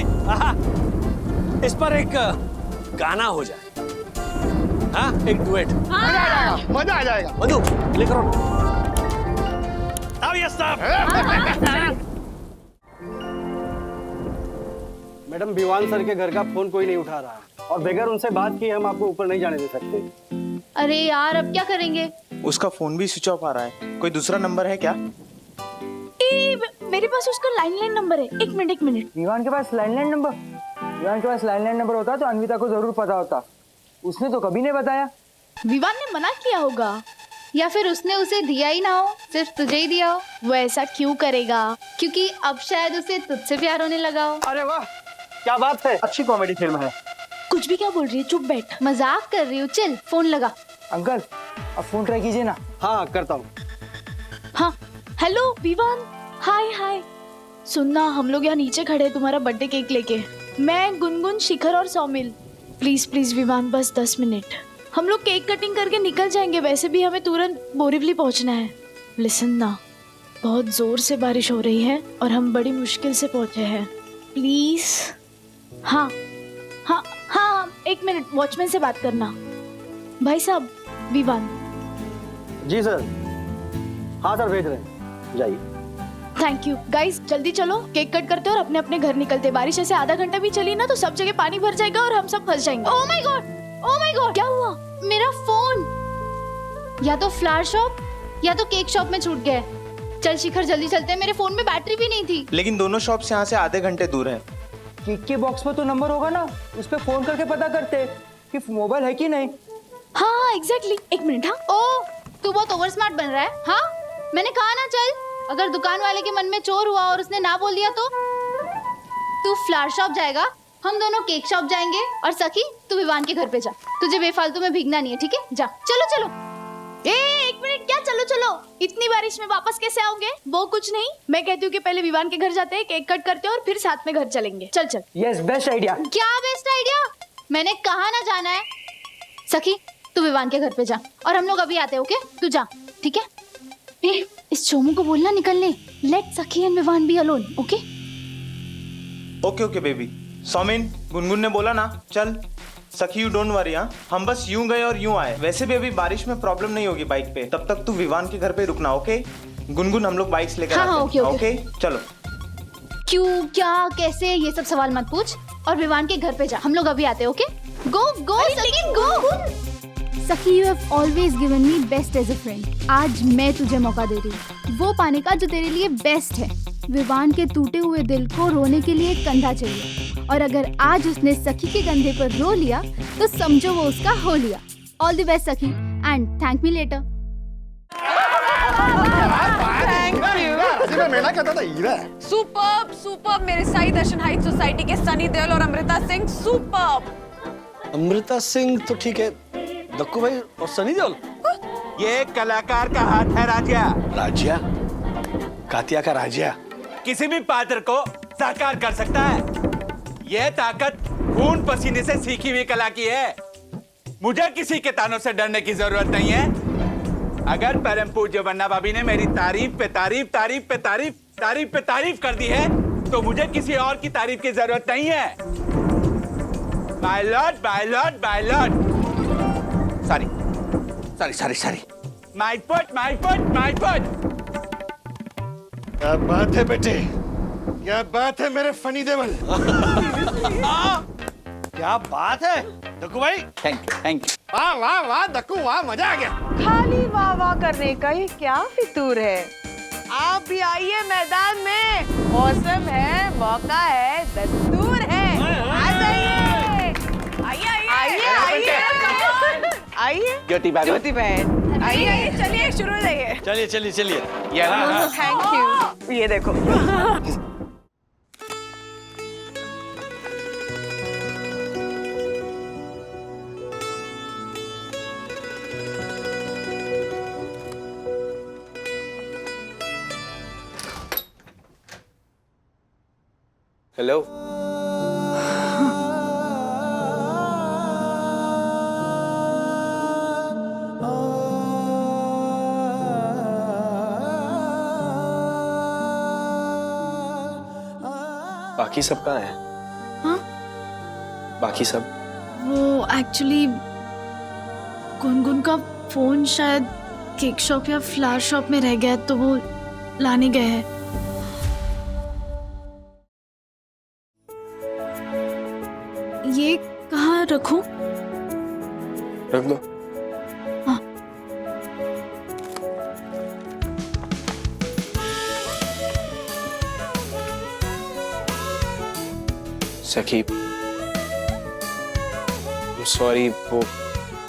इस पर एक गाना हो जाए। हाँ, एक डुएट। मजा आ जाएगा। मधु लेकर आओ। यस साहब। मैडम, भिवान सर के घर का फोन कोई नहीं उठा रहा है, और बगैर उनसे बात किए हम आपको ऊपर नहीं जाने दे सकते। अरे यार, अब क्या करेंगे? उसका फोन भी स्विच ऑफ आ रहा है, कोई दूसरा नंबर है क्या? मेरे पास उसका लैंडलाइन नंबर है। एक मिनट। विवान के पास लैंडलाइन नंबर? विवान के पास लैंडलाइन नंबर होता तो अन्विता को जरूर पता होता, उसने तो कभी नहीं बताया। विवान ने मना किया होगा। या फिर उसने उसे दिया ही ना हो, सिर्फ तुझे ही दिया हो। वो ऐसा क्यों करेगा? क्योंकि अब शायद उसे तुझसे प्यार होने लगा हो। अरे वाह, क्या बात है, अच्छी कॉमेडी फिल्म है। कुछ भी क्या बोल रही है, चुप बैठ। मजाक कर रही हूँ, चल फोन लगा। अंकल अब फोन ट्राई कीजिए ना। हाँ करता हूँ। हाँ हेलो विवान, हाय हाय। सुनना, हम लोग यहाँ नीचे खड़े हैं तुम्हारा बर्थडे केक लेके। मैं, गुनगुन, शिखर और सौमिल। प्लीज प्लीज विवान, बस 10 मिनट। हम लोग केक कटिंग करके निकल जाएंगे, वैसे भी हमें तुरंत बोरिवली पहुंचना है। लिसन ना, बहुत जोर से बारिश हो रही है और हम बड़ी मुश्किल से पहुंचे हैं। प्लीज। हाँ हाँ हाँ, 1 मिनट, वॉचमैन से बात करना। भाई साहब, विवान। जी सर। हाँ सर, भेज रहे हैं, जाइए। थैंक यू गाइस, जल्दी चलो, केक कट करते और अपने अपने घर निकलते। बारिश ऐसे आधा घंटा भी चली ना तो सब जगह पानी भर जाएगा और हम सब फंस जाएंगे। Oh my God, oh my God, क्या हुआ? मेरा फोन या तो फ्लावर शॉप या तो केक शॉप में छूट गया है। चल शिखर जल्दी चलते हैं, मेरे फोन में बैटरी भी नहीं थी। लेकिन दोनों शॉप्स यहाँ से आधे घंटे दूर हैं। केक के बॉक्स में तो नंबर होगा ना, उस पे फोन करके पता करते कि मोबाइल है कि नहीं। हाँ एग्जैक्टली, 1 मिनट। हाँ, ओ तू बहुत ओवर स्मार्ट बन रहा है। हाँ मैंने कहा ना चल, अगर दुकान वाले के मन में चोर हुआ और उसने ना बोल दिया तो तू फ्लावर शॉप जाएगा, हम दोनों केक शॉप जाएंगे, और सखी तू विवान के घर पे जा। तुझे बेफालतू में भीगना नहीं है, ठीक है? जा, चलो चलो। 1 मिनट, क्या चलो चलो? इतनी बारिश में वापस कैसे आओगे? वो कुछ नहीं, मैं कहती हूँ कि पहले विवान के घर जाते हैं, केक कट करते हैं और फिर साथ में घर चलेंगे। चल चल। Yes, best idea. क्या बेस्ट आइडिया? मैंने कहा ना जाना है। सखी तू विवान के घर पे जा और हम लोग अभी आते हैं, ओके? तू जा, ठीक है? ए, इस चोमू को बोलना निकलने। Let Sakhi and Vivaan be alone, okay? Okay okay baby. Saumin, Gungun ने बोला ना, चल। सखी यू डोंट वरी। हाँ, हम बस यूं गए और यूं आए। वैसे भी अभी बारिश में प्रॉब्लम नहीं होगी बाइक पे। तब तक तू विवान के घर पे रुकना, ओके? गुनगुन, हम लोग बाइक्स लेकर हाँ, आते हैं, ओके। चलो। क्यों, क्या, कैसे, ये सब सवाल मत पूछ और विवान के घर पे जा। हम लोग अभी आते हैं, okay? Go go Sakhi, go. Sakhi, you have always given me best as a friend. आज मैं तुझे मौका दे रही हूँ वो पाने का जो तेरे लिए बेस्ट है। विवान के टूटे हुए दिल को रोने के लिए एक कंधा चाहिए, और अगर आज उसने सखी के कंधे पर रो लिया तो समझो वो उसका हो लिया। ऑल द बेस्ट सखी, एंड थैंक मी लेटर। मैं कहता था हीरा। सुपर्ब सुपर्ब, मेरे साई दर्शन हाइट सोसाइटी के सनी देओल और अमृता सिंह, सुपर्ब। अमृता सिंह तो ठीक है, दक्कू भाई और सनी देओल। ये कलाकार का हाथ है राजिया। राजिया? कातिया का राजिया किसी भी पात्र को साकार कर सकता है। यह ताकत खून पसीने से सीखी हुई कला की है। मुझे किसी के तानों से डरने की जरूरत नहीं है। अगर परम पूज्य वन्ना भाभी ने मेरी तारीफ पे तारीफ, तारीफ पे तारीफ, तारीफ पे तारीफ कर दी है, तो मुझे किसी और की तारीफ की जरूरत नहीं है। My Lord, my Lord, my Lord. Sorry sorry sorry sorry. My foot, my foot, my foot. क्या बात है बेटे, क्या बात है मेरे फनी देवल। क्या बात है दक्कू भाई। Thank you. वाह वाह वाह दक्कू, वाह, मजा आ गया। खाली वाह वाह करने का ही क्या फितूर है। आप भी आइए मैदान में, मौसम है, मौका है, दस्तूर है। आ जाइए, आइए आइए आइए आइए। ज्योति बहन, ज्योति बहन, आइए आइए, चलिए शुरू हो जाइए। चलिए चलिए चलिए। Thank you. ये देखो। हेलो। बाकी सब कहाँ है? हाँ? बाकी सब? वो एक्चुअली गुनगुन का फोन शायद केक शॉप या फ्लावर शॉप में रह गया, तो वो लाने गए हैं। ये कहाँ रखूं? रख दो। हाँ। सखी, सॉरी, वो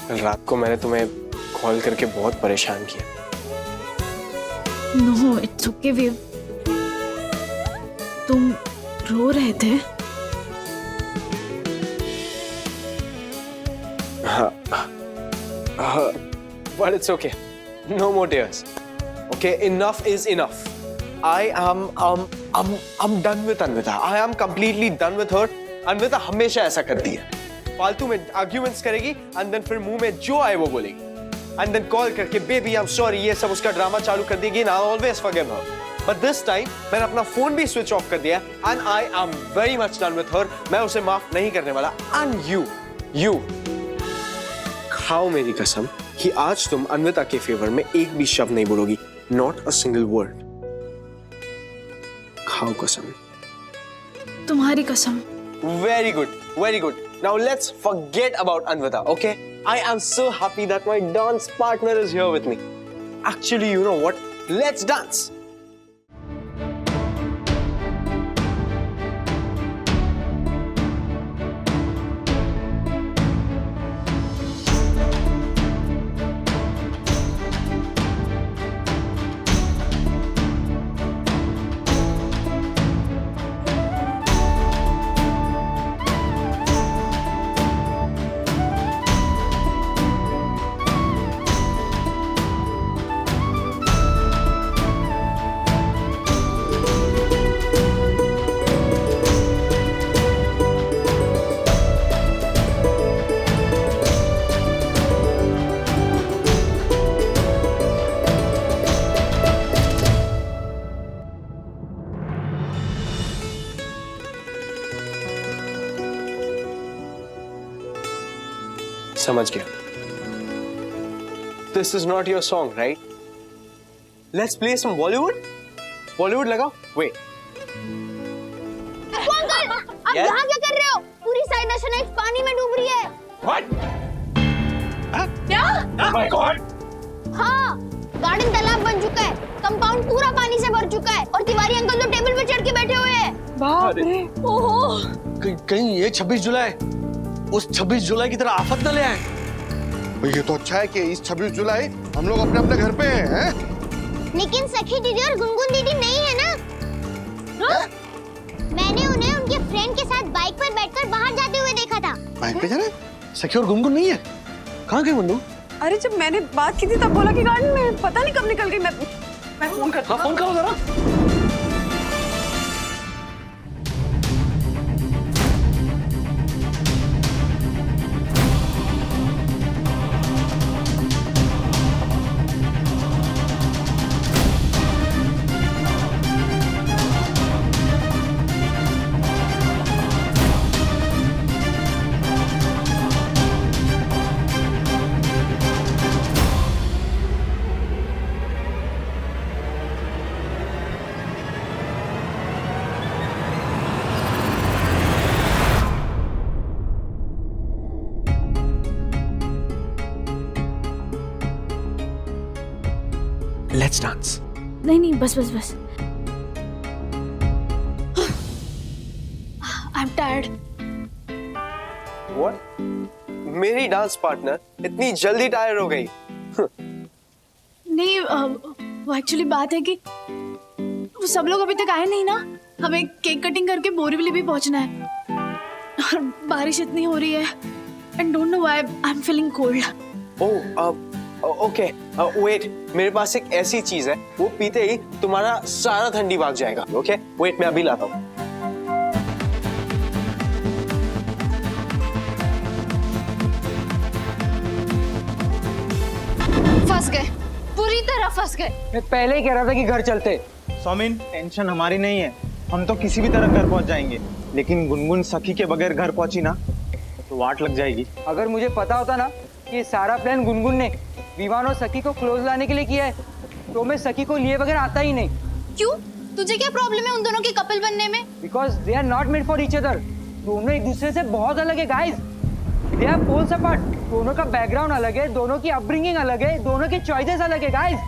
कल रात को मैंने तुम्हें कॉल करके बहुत परेशान किया। नो इट्स ओके विव, तुम रो रहे थे। But it's okay. No more tears. Okay, enough is enough. I'm done with Anvita. I am completely done with her. Anvita हमेशा ऐसा करती है, फालतू में आर्ग्यूमेंट्स करेगी and then फिर मुंह में जो आए वो बोलेगी and then कॉल करके बेबी I'm sorry ये सब उसका ड्रामा चालू कर देगी and I'll always forgive her. But this time मैंने अपना फोन भी स्विच ऑफ कर दिया and I am very much done with her. मैं उसे माफ नहीं करने वाला and you खाओ मेरी कसम कि आज तुम अन्विता के फेवर में एक भी शब्द नहीं बोलोगी, नॉट अ सिंगल वर्ड। खाओ कसम। तुम्हारी कसम। Very good, very good. Now let's forget about Anvita, okay? I am so happy that my dance partner is here with me. Actually, you know what? Let's dance. समझ गया। This is not your song, right? Let's play some Bollywood. Bollywood लगाओ। Wait. Uncle, आप Yes? यहाँ क्या कर रहे हो? पूरी साइड नशा एक पानी में डूब रही है। What? क्या? Oh my God! हाँ, गार्डन तालाब बन चुका है, कंपाउंड पूरा पानी से भर चुका है और तिवारी अंकल तो टेबल पे चढ़ के बैठे हुए हैं। बाप रे। ओहो। कहीं ये 26 जुलाई उस 26 जुलाई की तरह आफत न ले आए। ये तो अच्छा है कि इस 26 जुलाई हम लोग अपने अपने घर पे हैं। लेकिन सखी दीदी और गुनगुन दीदी नहीं है ना? हाँ? मैंने उन्हें उनके फ्रेंड के साथ बाइक पर बैठकर बाहर जाते हुए देखा था। बाइक पे जाना? सखी और गुनगुन नहीं है? कहाँ गए गुनगुन? अरे जब मैंने बात की थी तब बोला कि गार्डन में, पता नहीं कब निकल गई। मैं फोन करता हूँ। हाँ, फोन करो जरा। Let's dance. नहीं बस बस बस। I'm tired. What? मेरी डांस पार्टनर इतनी जल्दी टायर हो गई? नहीं वो एक्चुअली बात है कि वो सब लोग अभी तक आए नहीं ना। हमें केक कटिंग करके बोरीवली भी पहुंचना है और बारिश इतनी हो रही है and don't know why I am feeling cold. Okay wait, मेरे पास एक ऐसी चीज है वो पीते ही तुम्हारा सारा ठंडी भाग जाएगा। ओके वेट, मैं अभी लाता हूँ। फंस गए, पूरी तरह फंस गए। मैं पहले ही कह रहा था कि घर चलते। सौमिन, टेंशन हमारी नहीं है, हम तो किसी भी तरह घर पहुंच जाएंगे, लेकिन गुनगुन सखी के बगैर घर पहुंची ना तो वाट लग जाएगी। अगर मुझे पता होता ना कि सारा प्लान गुनगुन ने विवान और सखी को क्लोज लाने के लिए किया है तो मैं सखी को लिए बगैर आता ही नहीं। क्यों? तुझे क्या प्रॉब्लम है उन दोनों के कपल बनने में? Because they are not made for each other. दोनों एक दूसरे से बहुत अलग है guys. They are poles apart. दोनों का बैकग्राउंड अलग है, दोनों की अपब्रिंगिंग अलग है, दोनों की चॉइसेस अलग है गाइस।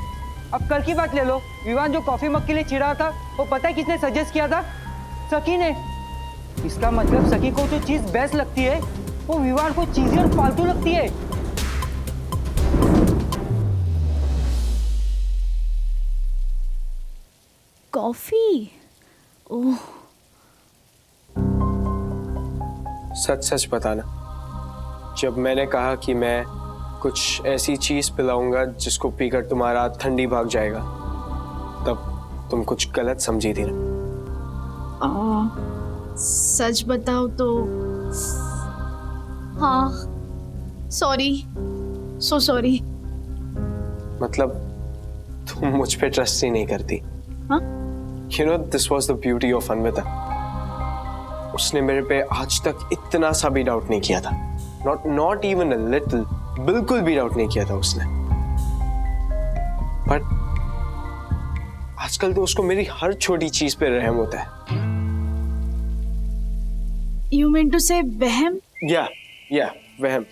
अब कल की बात ले लो, विवान जो कॉफी मग के लिए चिढ़ा था वो पता है किसने सजेस्ट किया था? सखी ने। इसका मतलब सखी को जो चीज बेस्ट लगती है वो विवान को चीज़ी और फालतू लगती है। कॉफी? ओह, सच सच बताना, जब मैंने कहा कि मैं कुछ ऐसी चीज पिलाऊंगा जिसको पीकर तुम्हारा ठंडी भाग जाएगा, तब तुम कुछ गलत समझी थी ना? सच बताओ तो हाँ, सॉरी, सो सॉरी। मतलब तुम मुझ पे ट्रस्ट ही नहीं करती? हाँ? You know, this was the beauty of Anvita. उसने मेरे पे आज तक इतना सा भी डाउट नहीं किया था. Not even a little. बिल्कुल भी डाउट नहीं किया था उसने. पर आजकल तो उसको मेरी हर छोटी चीज पे रहम होता है. You mean to say वहम? Yeah, वहम.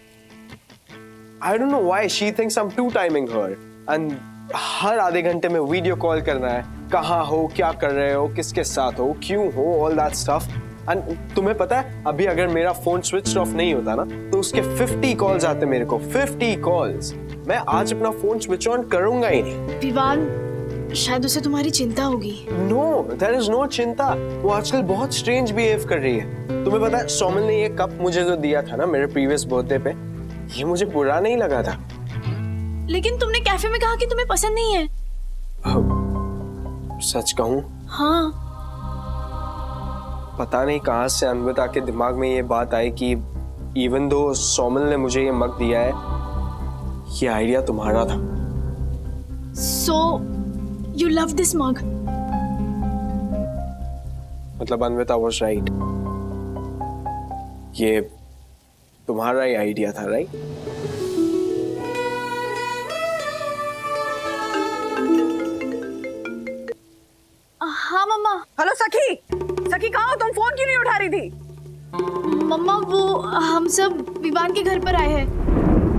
I don't know why she thinks I'm two timing her. And हर आधे घंटे में वीडियो कॉल करना है, कहाँ हो, क्या कर रहे हो, किसके साथ हो, क्यों हो, all that stuff. And तुम्हें पता है, अभी अगर मेरा फोन स्विच ऑफ नहीं होता ना, तो उसके 50 कॉल्स आते मेरे को, 50 कॉल्स. मैं आज अपना फोन स्विच ऑन करूंगा ही नहीं. विवान, शायद उसे तुम्हारी चिंता होगी. No, there is no चिंता. वो आजकल बहुत स्ट्रेंज बिहेव कर रही है. तुम्हें पता है, सोमल ने ये कप मुझे जो दिया था ना मेरे प्रीवियस बर्थडे पे, ये मुझे बुरा नहीं लगा था. लेकिन तुमने कैफे में कहा कि तुम्हें पसंद नहीं है. सच कहूं? हाँ. पता नहीं कहां से अन्विता के दिमाग में ये बात आई कि इवन दो सोमल ने मुझे ये मग दिया है, ये आइडिया तुम्हारा था. So, you love this mug? मतलब अन्विता was right. ये तुम्हारा ही आइडिया था, राइट? हाँ मम्मा. हेलो सखी, सखी कहाँ हो तुम? फोन क्यों नहीं उठा रही थी? मम्मा, वो हम सब विवान के घर पर आए हैं.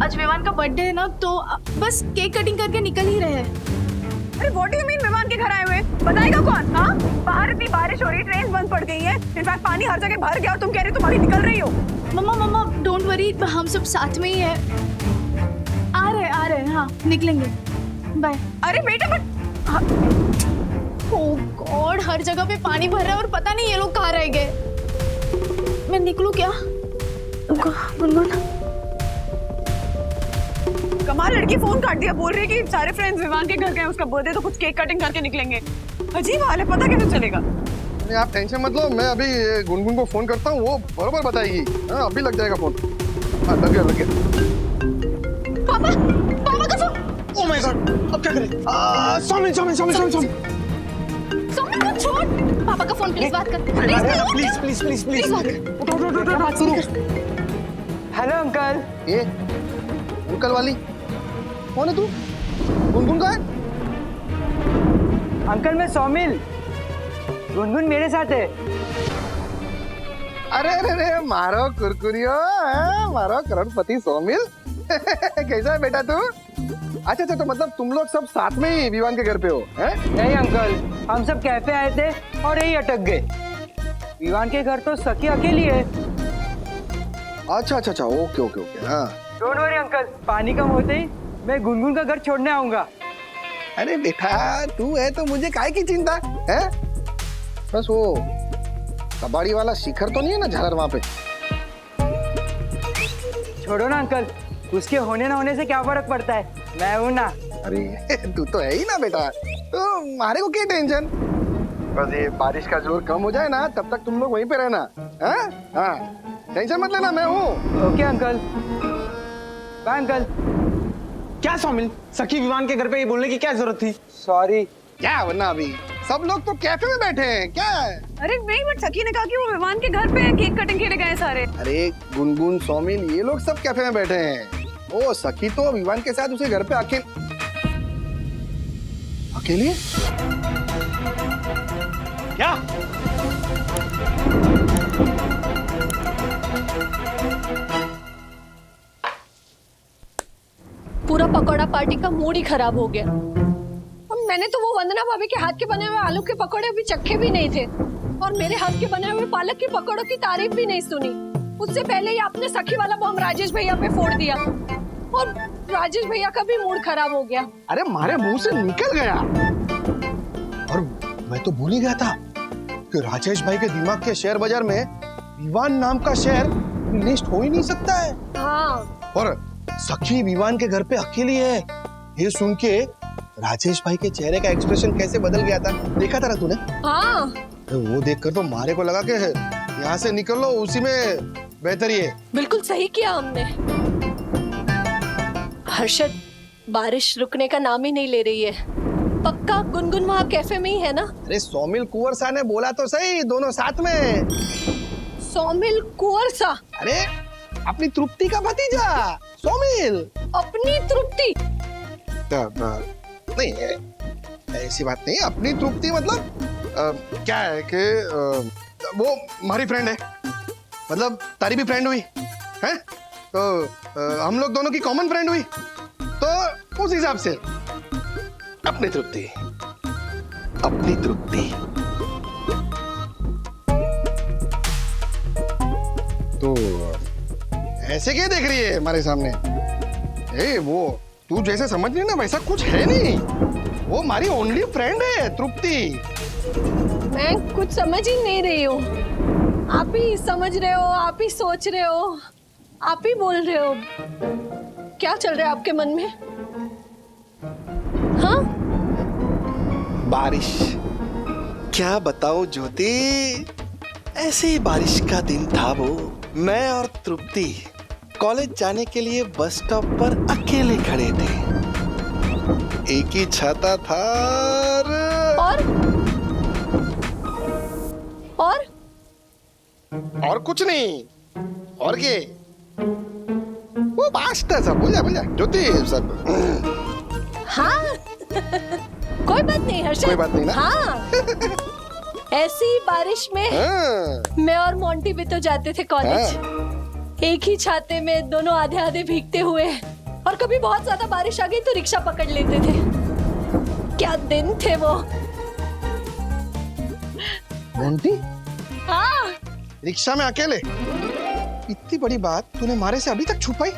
आज विवान का बर्थडे है ना, तो बस केक कटिंग करके निकल ही रहे हैं. अरे what do you mean Vivaan के घर आए हुए? बताएगा कौन? हाँ, बाहर इतनी बारिश हो रही है, ट्रेन बंद पड़ गई है, इनफैक्ट पानी हर जगह भर गया और तुम कह रही हो तुम अभी निकल रही हो. मम्मा डोंट वरी, हम सब साथ में ही है. आ रहे हैं, हाँ निकलेंगे. बाय. अरे बेटा बट ओह गॉड, हर जगह पे पानी भर रहा है और पता नहीं ये लोग कहाँ रह गए. मैं निकलूं क्या? गुनगुन, कमाल लड़की फोन काट दिया, बोल रही है कि सारे फ्रेंड्स विवान के घर गए, उसका बर्थडे तो कुछ केक कटिंग करके निकलेंगे. अजीब हाल है, पता कैसे चलेगा? नहीं, आप टेंशन मत लो, मैं अभी गुनगुन को फोन करता हूँ, वो बरोबर बताएगी. हाँ, अभी लग जाएगा फोन. हाँ, लग गया. पापा का फोन. ओह माय गॉड, अब क्या करें? सोमिन. सोमिन को छोड़. पापा का फोन, प्लीज बात कर. प्लीज. Hello uncle. ये अंकल वाली कौन है तू? गुनगुन का है? अंकल मैं सोमिल. गुनगुन मेरे साथ है. अरे मारो कुरकुरियो, मारो करोड़पति सोमिल. कैसा है बेटा तू? अच्छा, तो मतलब तुम लोग सब साथ में ही विवान के घर पे हो? नहीं अंकल, हम सब कैफे आए थे और यही अटक गए. विवान के घर तो सखी अकेली है. अच्छा, ओके. हाँ, डोंट वरी अंकल, पानी कम होते ही मैं गुनगुन का घर छोड़ने आऊंगा. अरे बेटा तू है तो मुझे काहे की चिंता है? बस वो कबाड़ी वाला शिखर तो नहीं है ना झालर वहां पे? छोड़ो ना अंकल, उसके होने ना होने से क्या फर्क पड़ता है, मैं हूं ना. अरे तू तो है ही ना बेटा, तो मारे को क्या टेंशन. बस ये बारिश का जोर कम हो जाए ना, तब तक तुम लोग वहीं पे रहना. हाँ, टेंशन मत लेना, मैं हूँ. Okay uncle. Bye uncle. क्या सोमिल, सखी विवान के घर पे ये बोलने की क्या जरूरत थी? सॉरी. क्या वरना अभी सब लोग तो कैफे में बैठे हैं क्या? अरे नहीं, बट सखी ने कहा कि वो विवान के घर पे केक कटिंग के लिए गए सारे. अरे गुनगुन, सोमिल, ये लोग सब कैफे में बैठे हैं. ओ सखी तो विवान के साथ उसे घर पे अकेले क्या? पूरा पकौड़ा पार्टी का मूड ही खराब हो गया. मैंने तो वो वंदना भाभी के हाथ के बने हुए आलू के पकौड़े अभी चखे भी नहीं थे, और मेरे हाथ के बने हुए पालक के पकौड़ों की तारीफ भी नहीं सुनी. उससे पहले ही आपने सखी वाला बम राजेश भैया पे फोड़ दिया, और राजेश भैया का भी मूड खराब हो गया. अरे मारे मुंह से निकल गया. और मैं तो भूल ही गया था कि राजेश भाई के दिमाग के शेयर बाजार में विवान नाम का शेयर लिस्ट हो ही नहीं सकता है। हाँ। और सखी विवान के घर पे अकेली है, ये सुन के राजेश भाई के चेहरे का एक्सप्रेशन कैसे बदल गया था, देखा था ना तूने? हाँ। तो वो देखकर तो मारे को लगा कि यहाँ से निकल लो, उसी में बेहतर ही है। बिल्कुल सही किया हमने। हर्षद, बारिश रुकने का नाम ही नहीं ले रही है। पक्का गुनगुन वहाँ कैफे में ही है ना? अरे सौमिल कुंवर सा ने बोला तो सही, दोनों साथ में। सौमिल कुंवर सा? अरे अपनी तृप्ति का भतीजा सौमिल। अपनी तृप्ति? नहीं ऐसी बात नहीं, अपनी तृप्ति मतलब क्या है कि वो हमारी फ्रेंड है, मतलब तारी भी फ्रेंड हुई है, तो हम लोग दोनों की कॉमन फ्रेंड हुई, तो उस हिसाब से अपनी तृप्ति, अपनी तृप्ति। तो ऐसे क्या देख रही है हमारे सामने? वो तू जैसे समझ रही है ना वैसा कुछ है नहीं, वो हमारी ओनली फ्रेंड है तृप्ति। मैं कुछ समझ ही नहीं रही हूँ। आप ही समझ रहे हो, आप ही सोच रहे हो, आप ही बोल रहे हो। क्या चल रहा है आपके मन में? हाँ? बारिश। क्या बताओ ज्योति, ऐसे ही बारिश का दिन था वो। मैं और तृप्ति कॉलेज जाने के लिए बस स्टॉप पर अकेले खड़े थे, एक ही छाता था और कुछ नहीं। और के वो बास्ता सब बोल जा ज्योति सब। हाँ। कोई बात नहीं हर्षद, कोई बात नहीं ना? हाँ। ऐसी बारिश में मैं और मोंटी भी तो जाते थे कॉलेज, एक ही छाते में, दोनों आधे आधे भीगते हुए। और कभी बहुत ज्यादा बारिश आ गई तो रिक्शा पकड़ लेते थे। क्या दिन थे वो। मोंटी? हाँ। रिक्शा में अकेले? इतनी बड़ी बात तूने मारे से अभी तक छुपाई?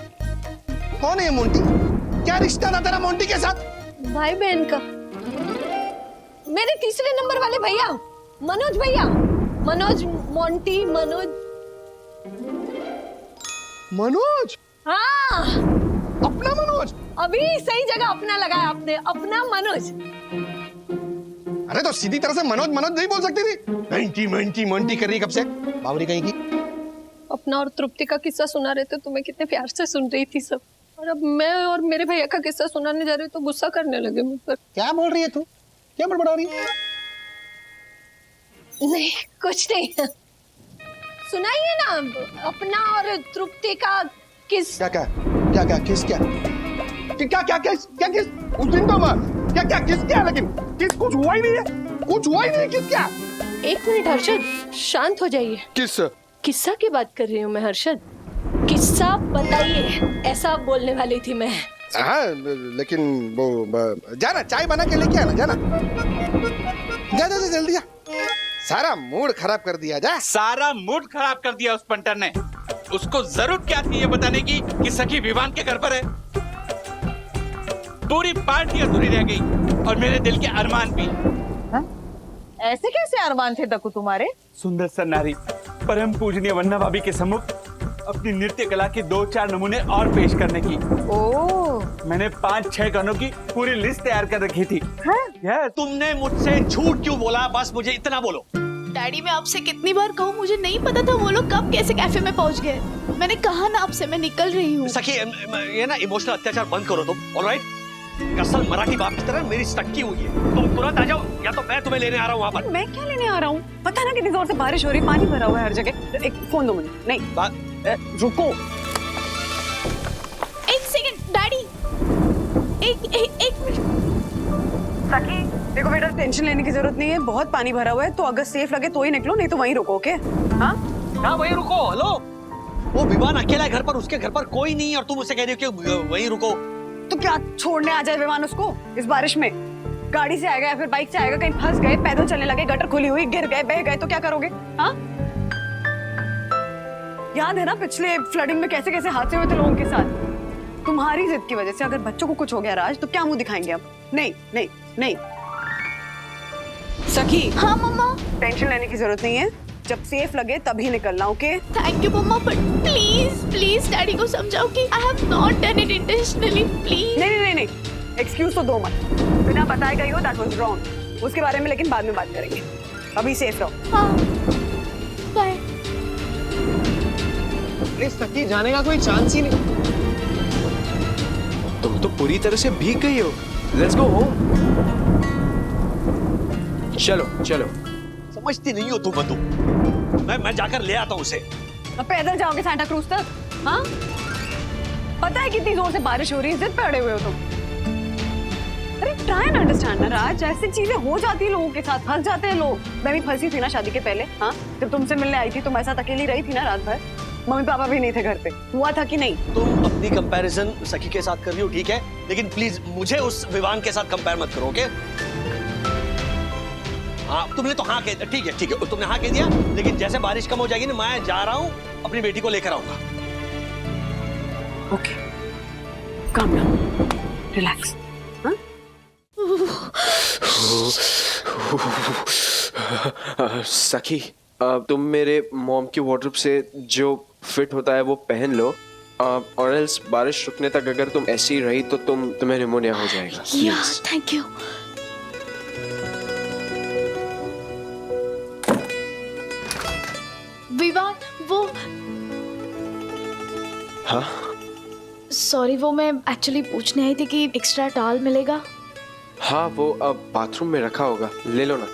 कौन है ये मोंटी? क्या रिश्ता था तेरा मोंटी के साथ? भाई बहन का। मेरे तीसरे नंबर वाले भैया, मनोज भैया। मनोज, मोंटी, मनोज। मनोज? हाँ। अपना मनोज? अभी सही जगह अपना लगाया आपने, अपना मनोज। अरे तो सीधी तरह से मनोज मनोज नहीं बोल सकती थी? मंटी मंटी मंटी कर रही कब से? बावरी कहीं की। अपना और तृप्ति का किस्सा सुना रहे थे तो मैं कितने प्यार से सुन रही थी सब, और अब मैं और मेरे भैया का किस्सा सुनाने जा रही तो गुस्सा करने लगे मुझ पर। क्या बोल रही है तू? क्या बड़बड़ा रही है? नहीं कुछ नहीं। सुनाइए ना अपना और तृप्ति का किस। क्या क्या क्या क्या किस क्या क्या क्या किस क्या किस? उस दिन तो क्या क्या किस क्या, लेकिन किस कुछ हुआ ही नहीं है, कुछ हुआ ही नहीं। किस क्या? एक मिनट हर्षद, शांत हो जाइए। किस किस्सा की बात कर रही हूँ मैं हर्षद। किस्सा बताइए, ऐसा बोलने वाली थी मैं। हाँ लेकिन वो जाना चाय बना के लेके आना, जाना जा जा जल्दी जा। सारा मूड खराब कर दिया। जा। सारा मूड खराब कर दिया उस पंटर ने। उसको जरूरत क्या थी ये बताने की कि सखी विवान के घर पर है। पूरी पार्टी अधूरी रह गई और मेरे दिल के अरमान भी। ऐसे कैसे अरमान थे दक्कू तुम्हारे? सुंदर सा नारी, परम पूजनीय वन्ना भाभी के सम्मुख अपनी नृत्य कला के 2-4 नमूने और पेश करने की। ओह। मैंने 5-6 गानों की पूरी लिस्ट तैयार कर रखी थी। तुमने मुझसे झूठ क्यों बोला? बस मुझे इतना बोलो। डैडी मैं आपसे कितनी बार कहूँ, मुझे नहीं पता था वो लोग कब कैसे कैफे में पहुंच गए। मैंने कहा ना आपसे मैं निकल रही हूँ। सखी ये ना इमोशनल अत्याचार बंद करो तुम, ऑलराइट? असल मराठी बाप की तरह मेरी स्टक्की हुई है। तुम तुरंत आ जाओ या तो मैं तुम्हें लेने आ रहा हूँ वहाँ पर। मैं क्या लेने आ रहा हूँ? पता ना कितनी जोर से बारिश हो रही, पानी भरा हुआ है हर जगह। एक फोन दो मुझे। नहीं रुको एक सेकंड डैडी, एक मिनट। सखी देखो बेटा, टेंशन लेने की जरूरत नहीं है, बहुत पानी भरा हुआ है, तो अगर सेफ लगे तो ही निकलो, नहीं तो वहीं रुको। ओके? हाँ वहीं रुको। हेलो, वो विवान अकेला है घर पर, उसके घर पर कोई नहीं है और तुम उसे कह रही हो कि वहीं रुको। तो क्या छोड़ने आ जाए विवान उसको इस बारिश में? गाड़ी से आएगा या फिर बाइक से आएगा, कहीं फंस गए, पैदल चलने लगे, गटर खुली हुई, गिर गए, बह गए तो क्या करोगे? हाँ याद है ना पिछले फ्लडिंग में कैसे कैसे हादसे हुए थे लोगों के साथ? तुम्हारी जिद की वजह से अगर बच्चों को कुछ हो गया राज, तो क्या मुंह दिखाएंगे अब? नहीं नहीं नहीं। सखी। हाँ मम्मा। टेंशन लेने की जरूरत नहीं है, जब सेफ लगे तभी निकलना, okay? Thank you mamma, but please please daddy को समझाओ कि I have not done it intentionally, please. नहीं, एक्सक्यूज तो दो मत, बिना बताए गई हो दैट वाज रॉन्ग, उसके बारे में लेकिन बाद में बात करेंगे, अभी सेफ रहो। हाँ बाय। अरे सखी, जाने का कोई चांस ही नहीं। तुम तो पूरी तरह से भीग गई हो। Let's go home. चलो। समझती नहीं हो तुम। मैं जाकर ले आता हूँ उसे। अब पैदल जाओगे सांता क्रूज तक? हाँ, पता है कितनी जोर से बारिश हो रही है, जिद पे अड़े हुए हो तुम। अरे ट्राई एंड अंडरस्टैंड ना राज, ऐसी चीजें हो जाती है लोगों के साथ, फंस जाते हैं लोग। मैं भी फंसी थी ना शादी के पहले। हाँ, जब तुमसे मिलने आई थी तुम ऐसा अकेली रही थी ना रात भर, मम्मी पापा भी नहीं थे घर पे, हुआ था कि नहीं? तुम अपनी कंपैरिजन सखी के साथ कर रही हो, ठीक है, लेकिन प्लीज मुझे उस विवान के साथ कंपेयर मत करो, ओके? हाँ, तुमने तो हाँ कह, ठीक है, तुमने हाँ कह दिया, लेकिन जैसे बारिश कम हो जाएगी ना, मैं जा रहा हूँ, अपनी बेटी को लेकर आऊंगा। Okay, calm down, relax. सखी, तुम मेरे मॉम की वार्डरोब से जो फिट होता है वो पहन लो, और एल्स बारिश रुकने तक अगर तुम ऐसी रही तो तुम्हें निमोनिया हो जाएगा। Thank you. विवान, वो हाँ? सॉरी, वो मैं एक्चुअली पूछने आई थी कि एक्स्ट्रा टॉवल मिलेगा? हाँ, वो अब बाथरूम में रखा होगा, ले लो ना।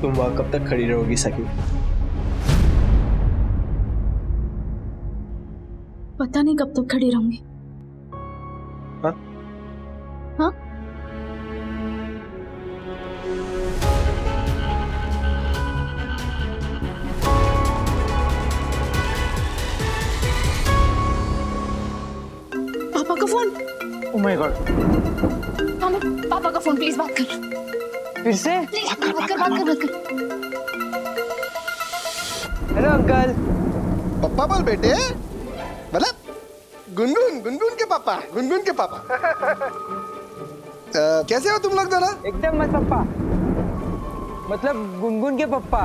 तुम वहां कब तक खड़ी रहोगी सखी? पता नहीं कब तक खड़ी रहूंगी। हाँ? हाँ? पापा का फोन। Oh my God. पापा का फोन, प्लीज बात कर। फिर से? बात कर। Hello uncle. पप्पा बोल बेटे, मतलब गुनगुन के पापा। कैसे हो तुम लोग दोनों? एकदम मस्त पप्पा, मतलब गुनगुन के पप्पा।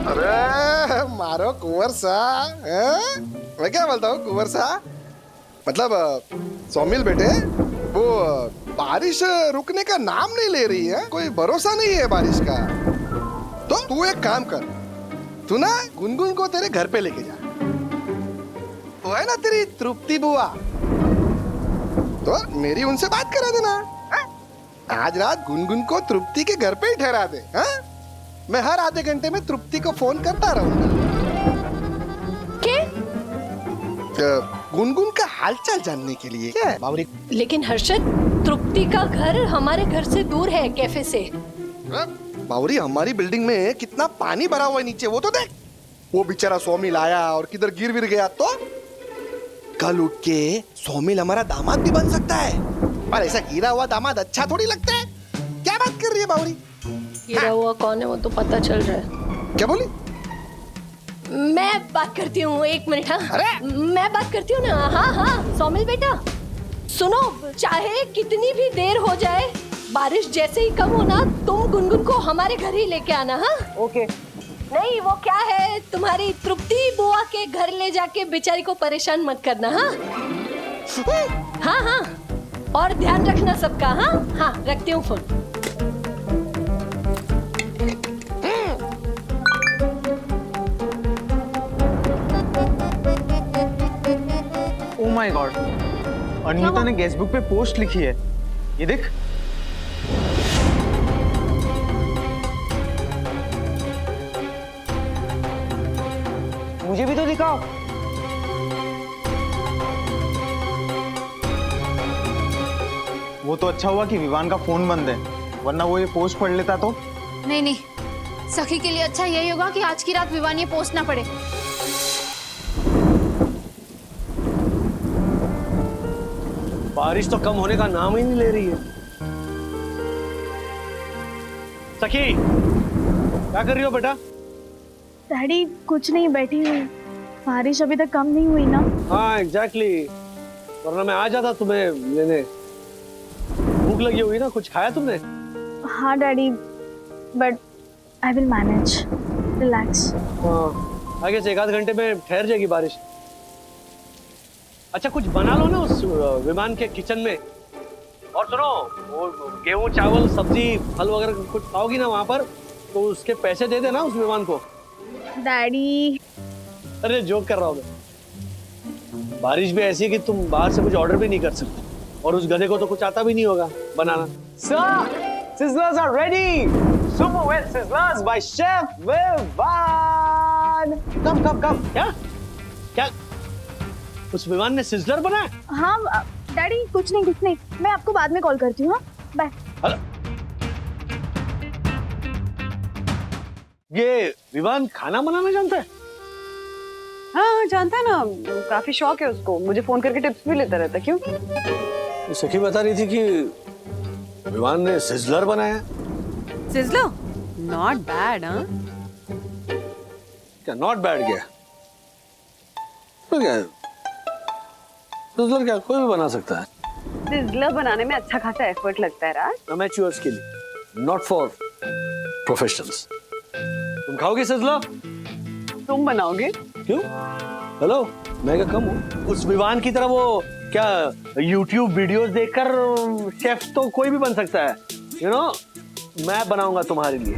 अरे मारो कुंवर सा, मैं क्या बोलता हूँ कुंवर सा, मतलब सौमिल बेटे, वो बारिश रुकने का नाम नहीं ले रही है, कोई भरोसा नहीं है बारिश का। तो तू एक काम कर, तू ना गुनगुन को तेरे घर पे लेके जा, वो है ना तेरी तृप्ति बुआ, तो मेरी उनसे बात करा देना। आज रात गुनगुन को तृप्ति के घर पे ही ठहरा दे। मैं हर आधे घंटे में तृप्ति को फोन करता रहूंगा। गुनगुन का हालचाल जानने के लिए। क्या है बावरी? लेकिन हर्षद, तृप्ति का घर हमारे घर से दूर है, कैफे से। बावरी, हमारी बिल्डिंग में कितना पानी भरा हुआ है नीचे, वो तो देख। वो बेचारा सौमिल आया और किधर गिर विर गया तो कल उठ के सौमिल हमारा दामाद भी बन सकता है, पर ऐसा गिरा हुआ दामाद अच्छा थोड़ी लगता है। क्या बात कर रही है बावरी? गिरा हुआ कौन है वो तो पता चल रहा है। क्या बोली? मैं बात करती हूँ, एक मिनट। हाँ, मैं बात करती हूँ ना। हाँ, सौमिल बेटा सुनो, चाहे कितनी भी देर हो जाए, बारिश जैसे ही कम होना, तुम गुनगुन को हमारे घर ही लेके आना। हाँ ओके। नहीं, वो क्या है, तुम्हारी तृप्ति बुआ के घर ले जाके बेचारी को परेशान मत करना। हाँ, और ध्यान रखना सबका। हाँ, रखती हूँ फोन। माय गॉड, अनीता ने गेस्ट बुक पे पोस्ट लिखी है, ये देख। मुझे भी तो दिखाओ। वो तो अच्छा हुआ कि विवान का फोन बंद है, वरना वो ये पोस्ट पढ़ लेता तो। नहीं नहीं, सखी के लिए अच्छा यही होगा कि आज की रात विवान ये पोस्ट ना पढ़े। बारिश तो कम होने का नाम ही नहीं ले रही है। सखी, क्या कर रही हो बेटा? डैडी कुछ नहीं, बैठी हुई। बारिश अभी तक कम नहीं हुई ना। हाँ एग्जैक्टली, वरना मैं आ जाता तुम्हें लेने। भूख लगी होगी ना, कुछ खाया तुमने? हाँ daddy, but I will manage, relax. हाँ, आगे से 1 आध घंटे में ठहर जाएगी बारिश। अच्छा कुछ बना लो ना उस विमान के किचन में। और सुनो, वो गेहूं चावल सब्जी फल वगैरह कुछ खाओगी ना वहां पर, तो उसके पैसे दे देना उस विमान को। डैडी, अरे जोक कर रहा हूँ मैं। बारिश भी ऐसी है कि तुम बाहर से कुछ ऑर्डर भी नहीं कर सकते, और उस गधे को तो कुछ आता भी नहीं होगा बनाना। Sir, sizzlers are ready. Super wet sizzlers by Chef Vivan. Come. क्या? उस विमान ने सिजलर बनाया? हाँ डैडी, कुछ नहीं, मैं आपको बाद में कॉल करती हूँ। हाँ बाय। ये विमान खाना बनाना जानता है? हाँ जानता है ना, काफी शौक है उसको, मुझे फोन करके टिप्स भी लेता रहता। क्यों? सखी बता रही थी कि विमान ने सिजलर बनाया। सिजलर? Not bad. हाँ क्या नॉट बैड? क्या तो क्या सिजलर क्या कोई भी बना सकता है? सिजलर बनाने में अच्छा खासा एफर्ट लगता है राज। अमेच्योर्स के लिए, नॉट फॉर प्रोफेशनल्स। तुम खाओगे सिजलर? तुम बनाओगे? क्यों? हेलो, मैं क्या कम हूँ? उस विमान की तरह वो क्या YouTube वीडियोस देखकर शेफ तो कोई भी बन सकता है। यू नो, मैं बनाऊंगा तुम्हारे लिए,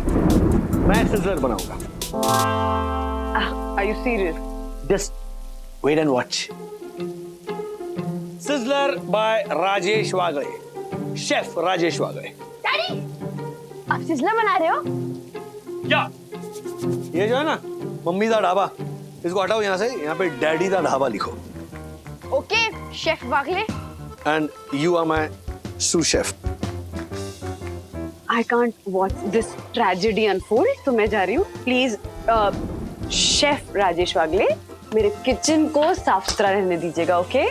मैं सिजलर बनाऊंगा। Are you serious? Just wait and watch. Sizzler by Rajesh Wagle, chef Rajesh Wagle. Daddy, आप सिजलर बना रहे हो? क्या? ये जो है ना मम्मी का ढाबा, इसको हटाओ यहाँ से, यहाँ पे डैडी का ढाबा लिखो। Okay chef Wagle. And you are my sous chef. I can't watch this tragedy unfold. तो मैं जा रही हूँ। प्लीज शेफ राजेश वागले, मेरे किचन को साफ सुथरा रहने दीजिएगा, okay?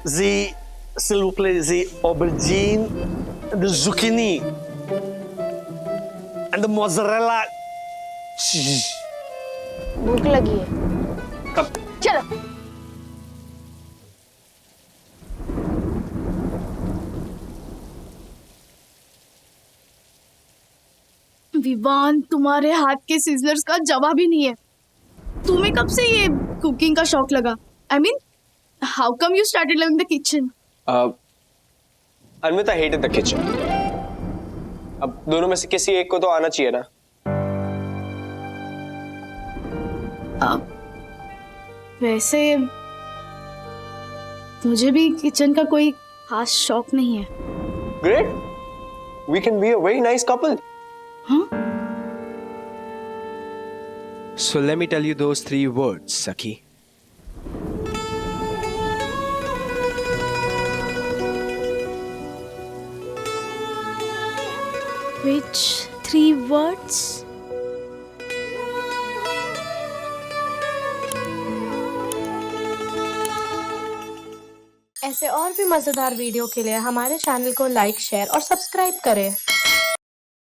S'il vous plaît, the aubergine, the zucchini, and the mozzarella cheese. भूख लगी है। कब? चलो। विवान, तुम्हारे हाथ के सिजलर्स का जवाब ही नहीं है। तुम्हें कब से ये कुकिंग का शौक लगा? I mean, how come you started loving the kitchen? Anvita hated the kitchen. अब दोनों में से किसी एक को तो आना चाहिए ना। वैसे मुझे भी किचन का कोई खास शौक नहीं है। Great. We can be a very nice couple. So let me tell you those 3 words, Sakhi. Which 3 words? ऐसे और भी मजेदार वीडियो के लिए हमारे चैनल को लाइक, शेयर और सब्सक्राइब करें।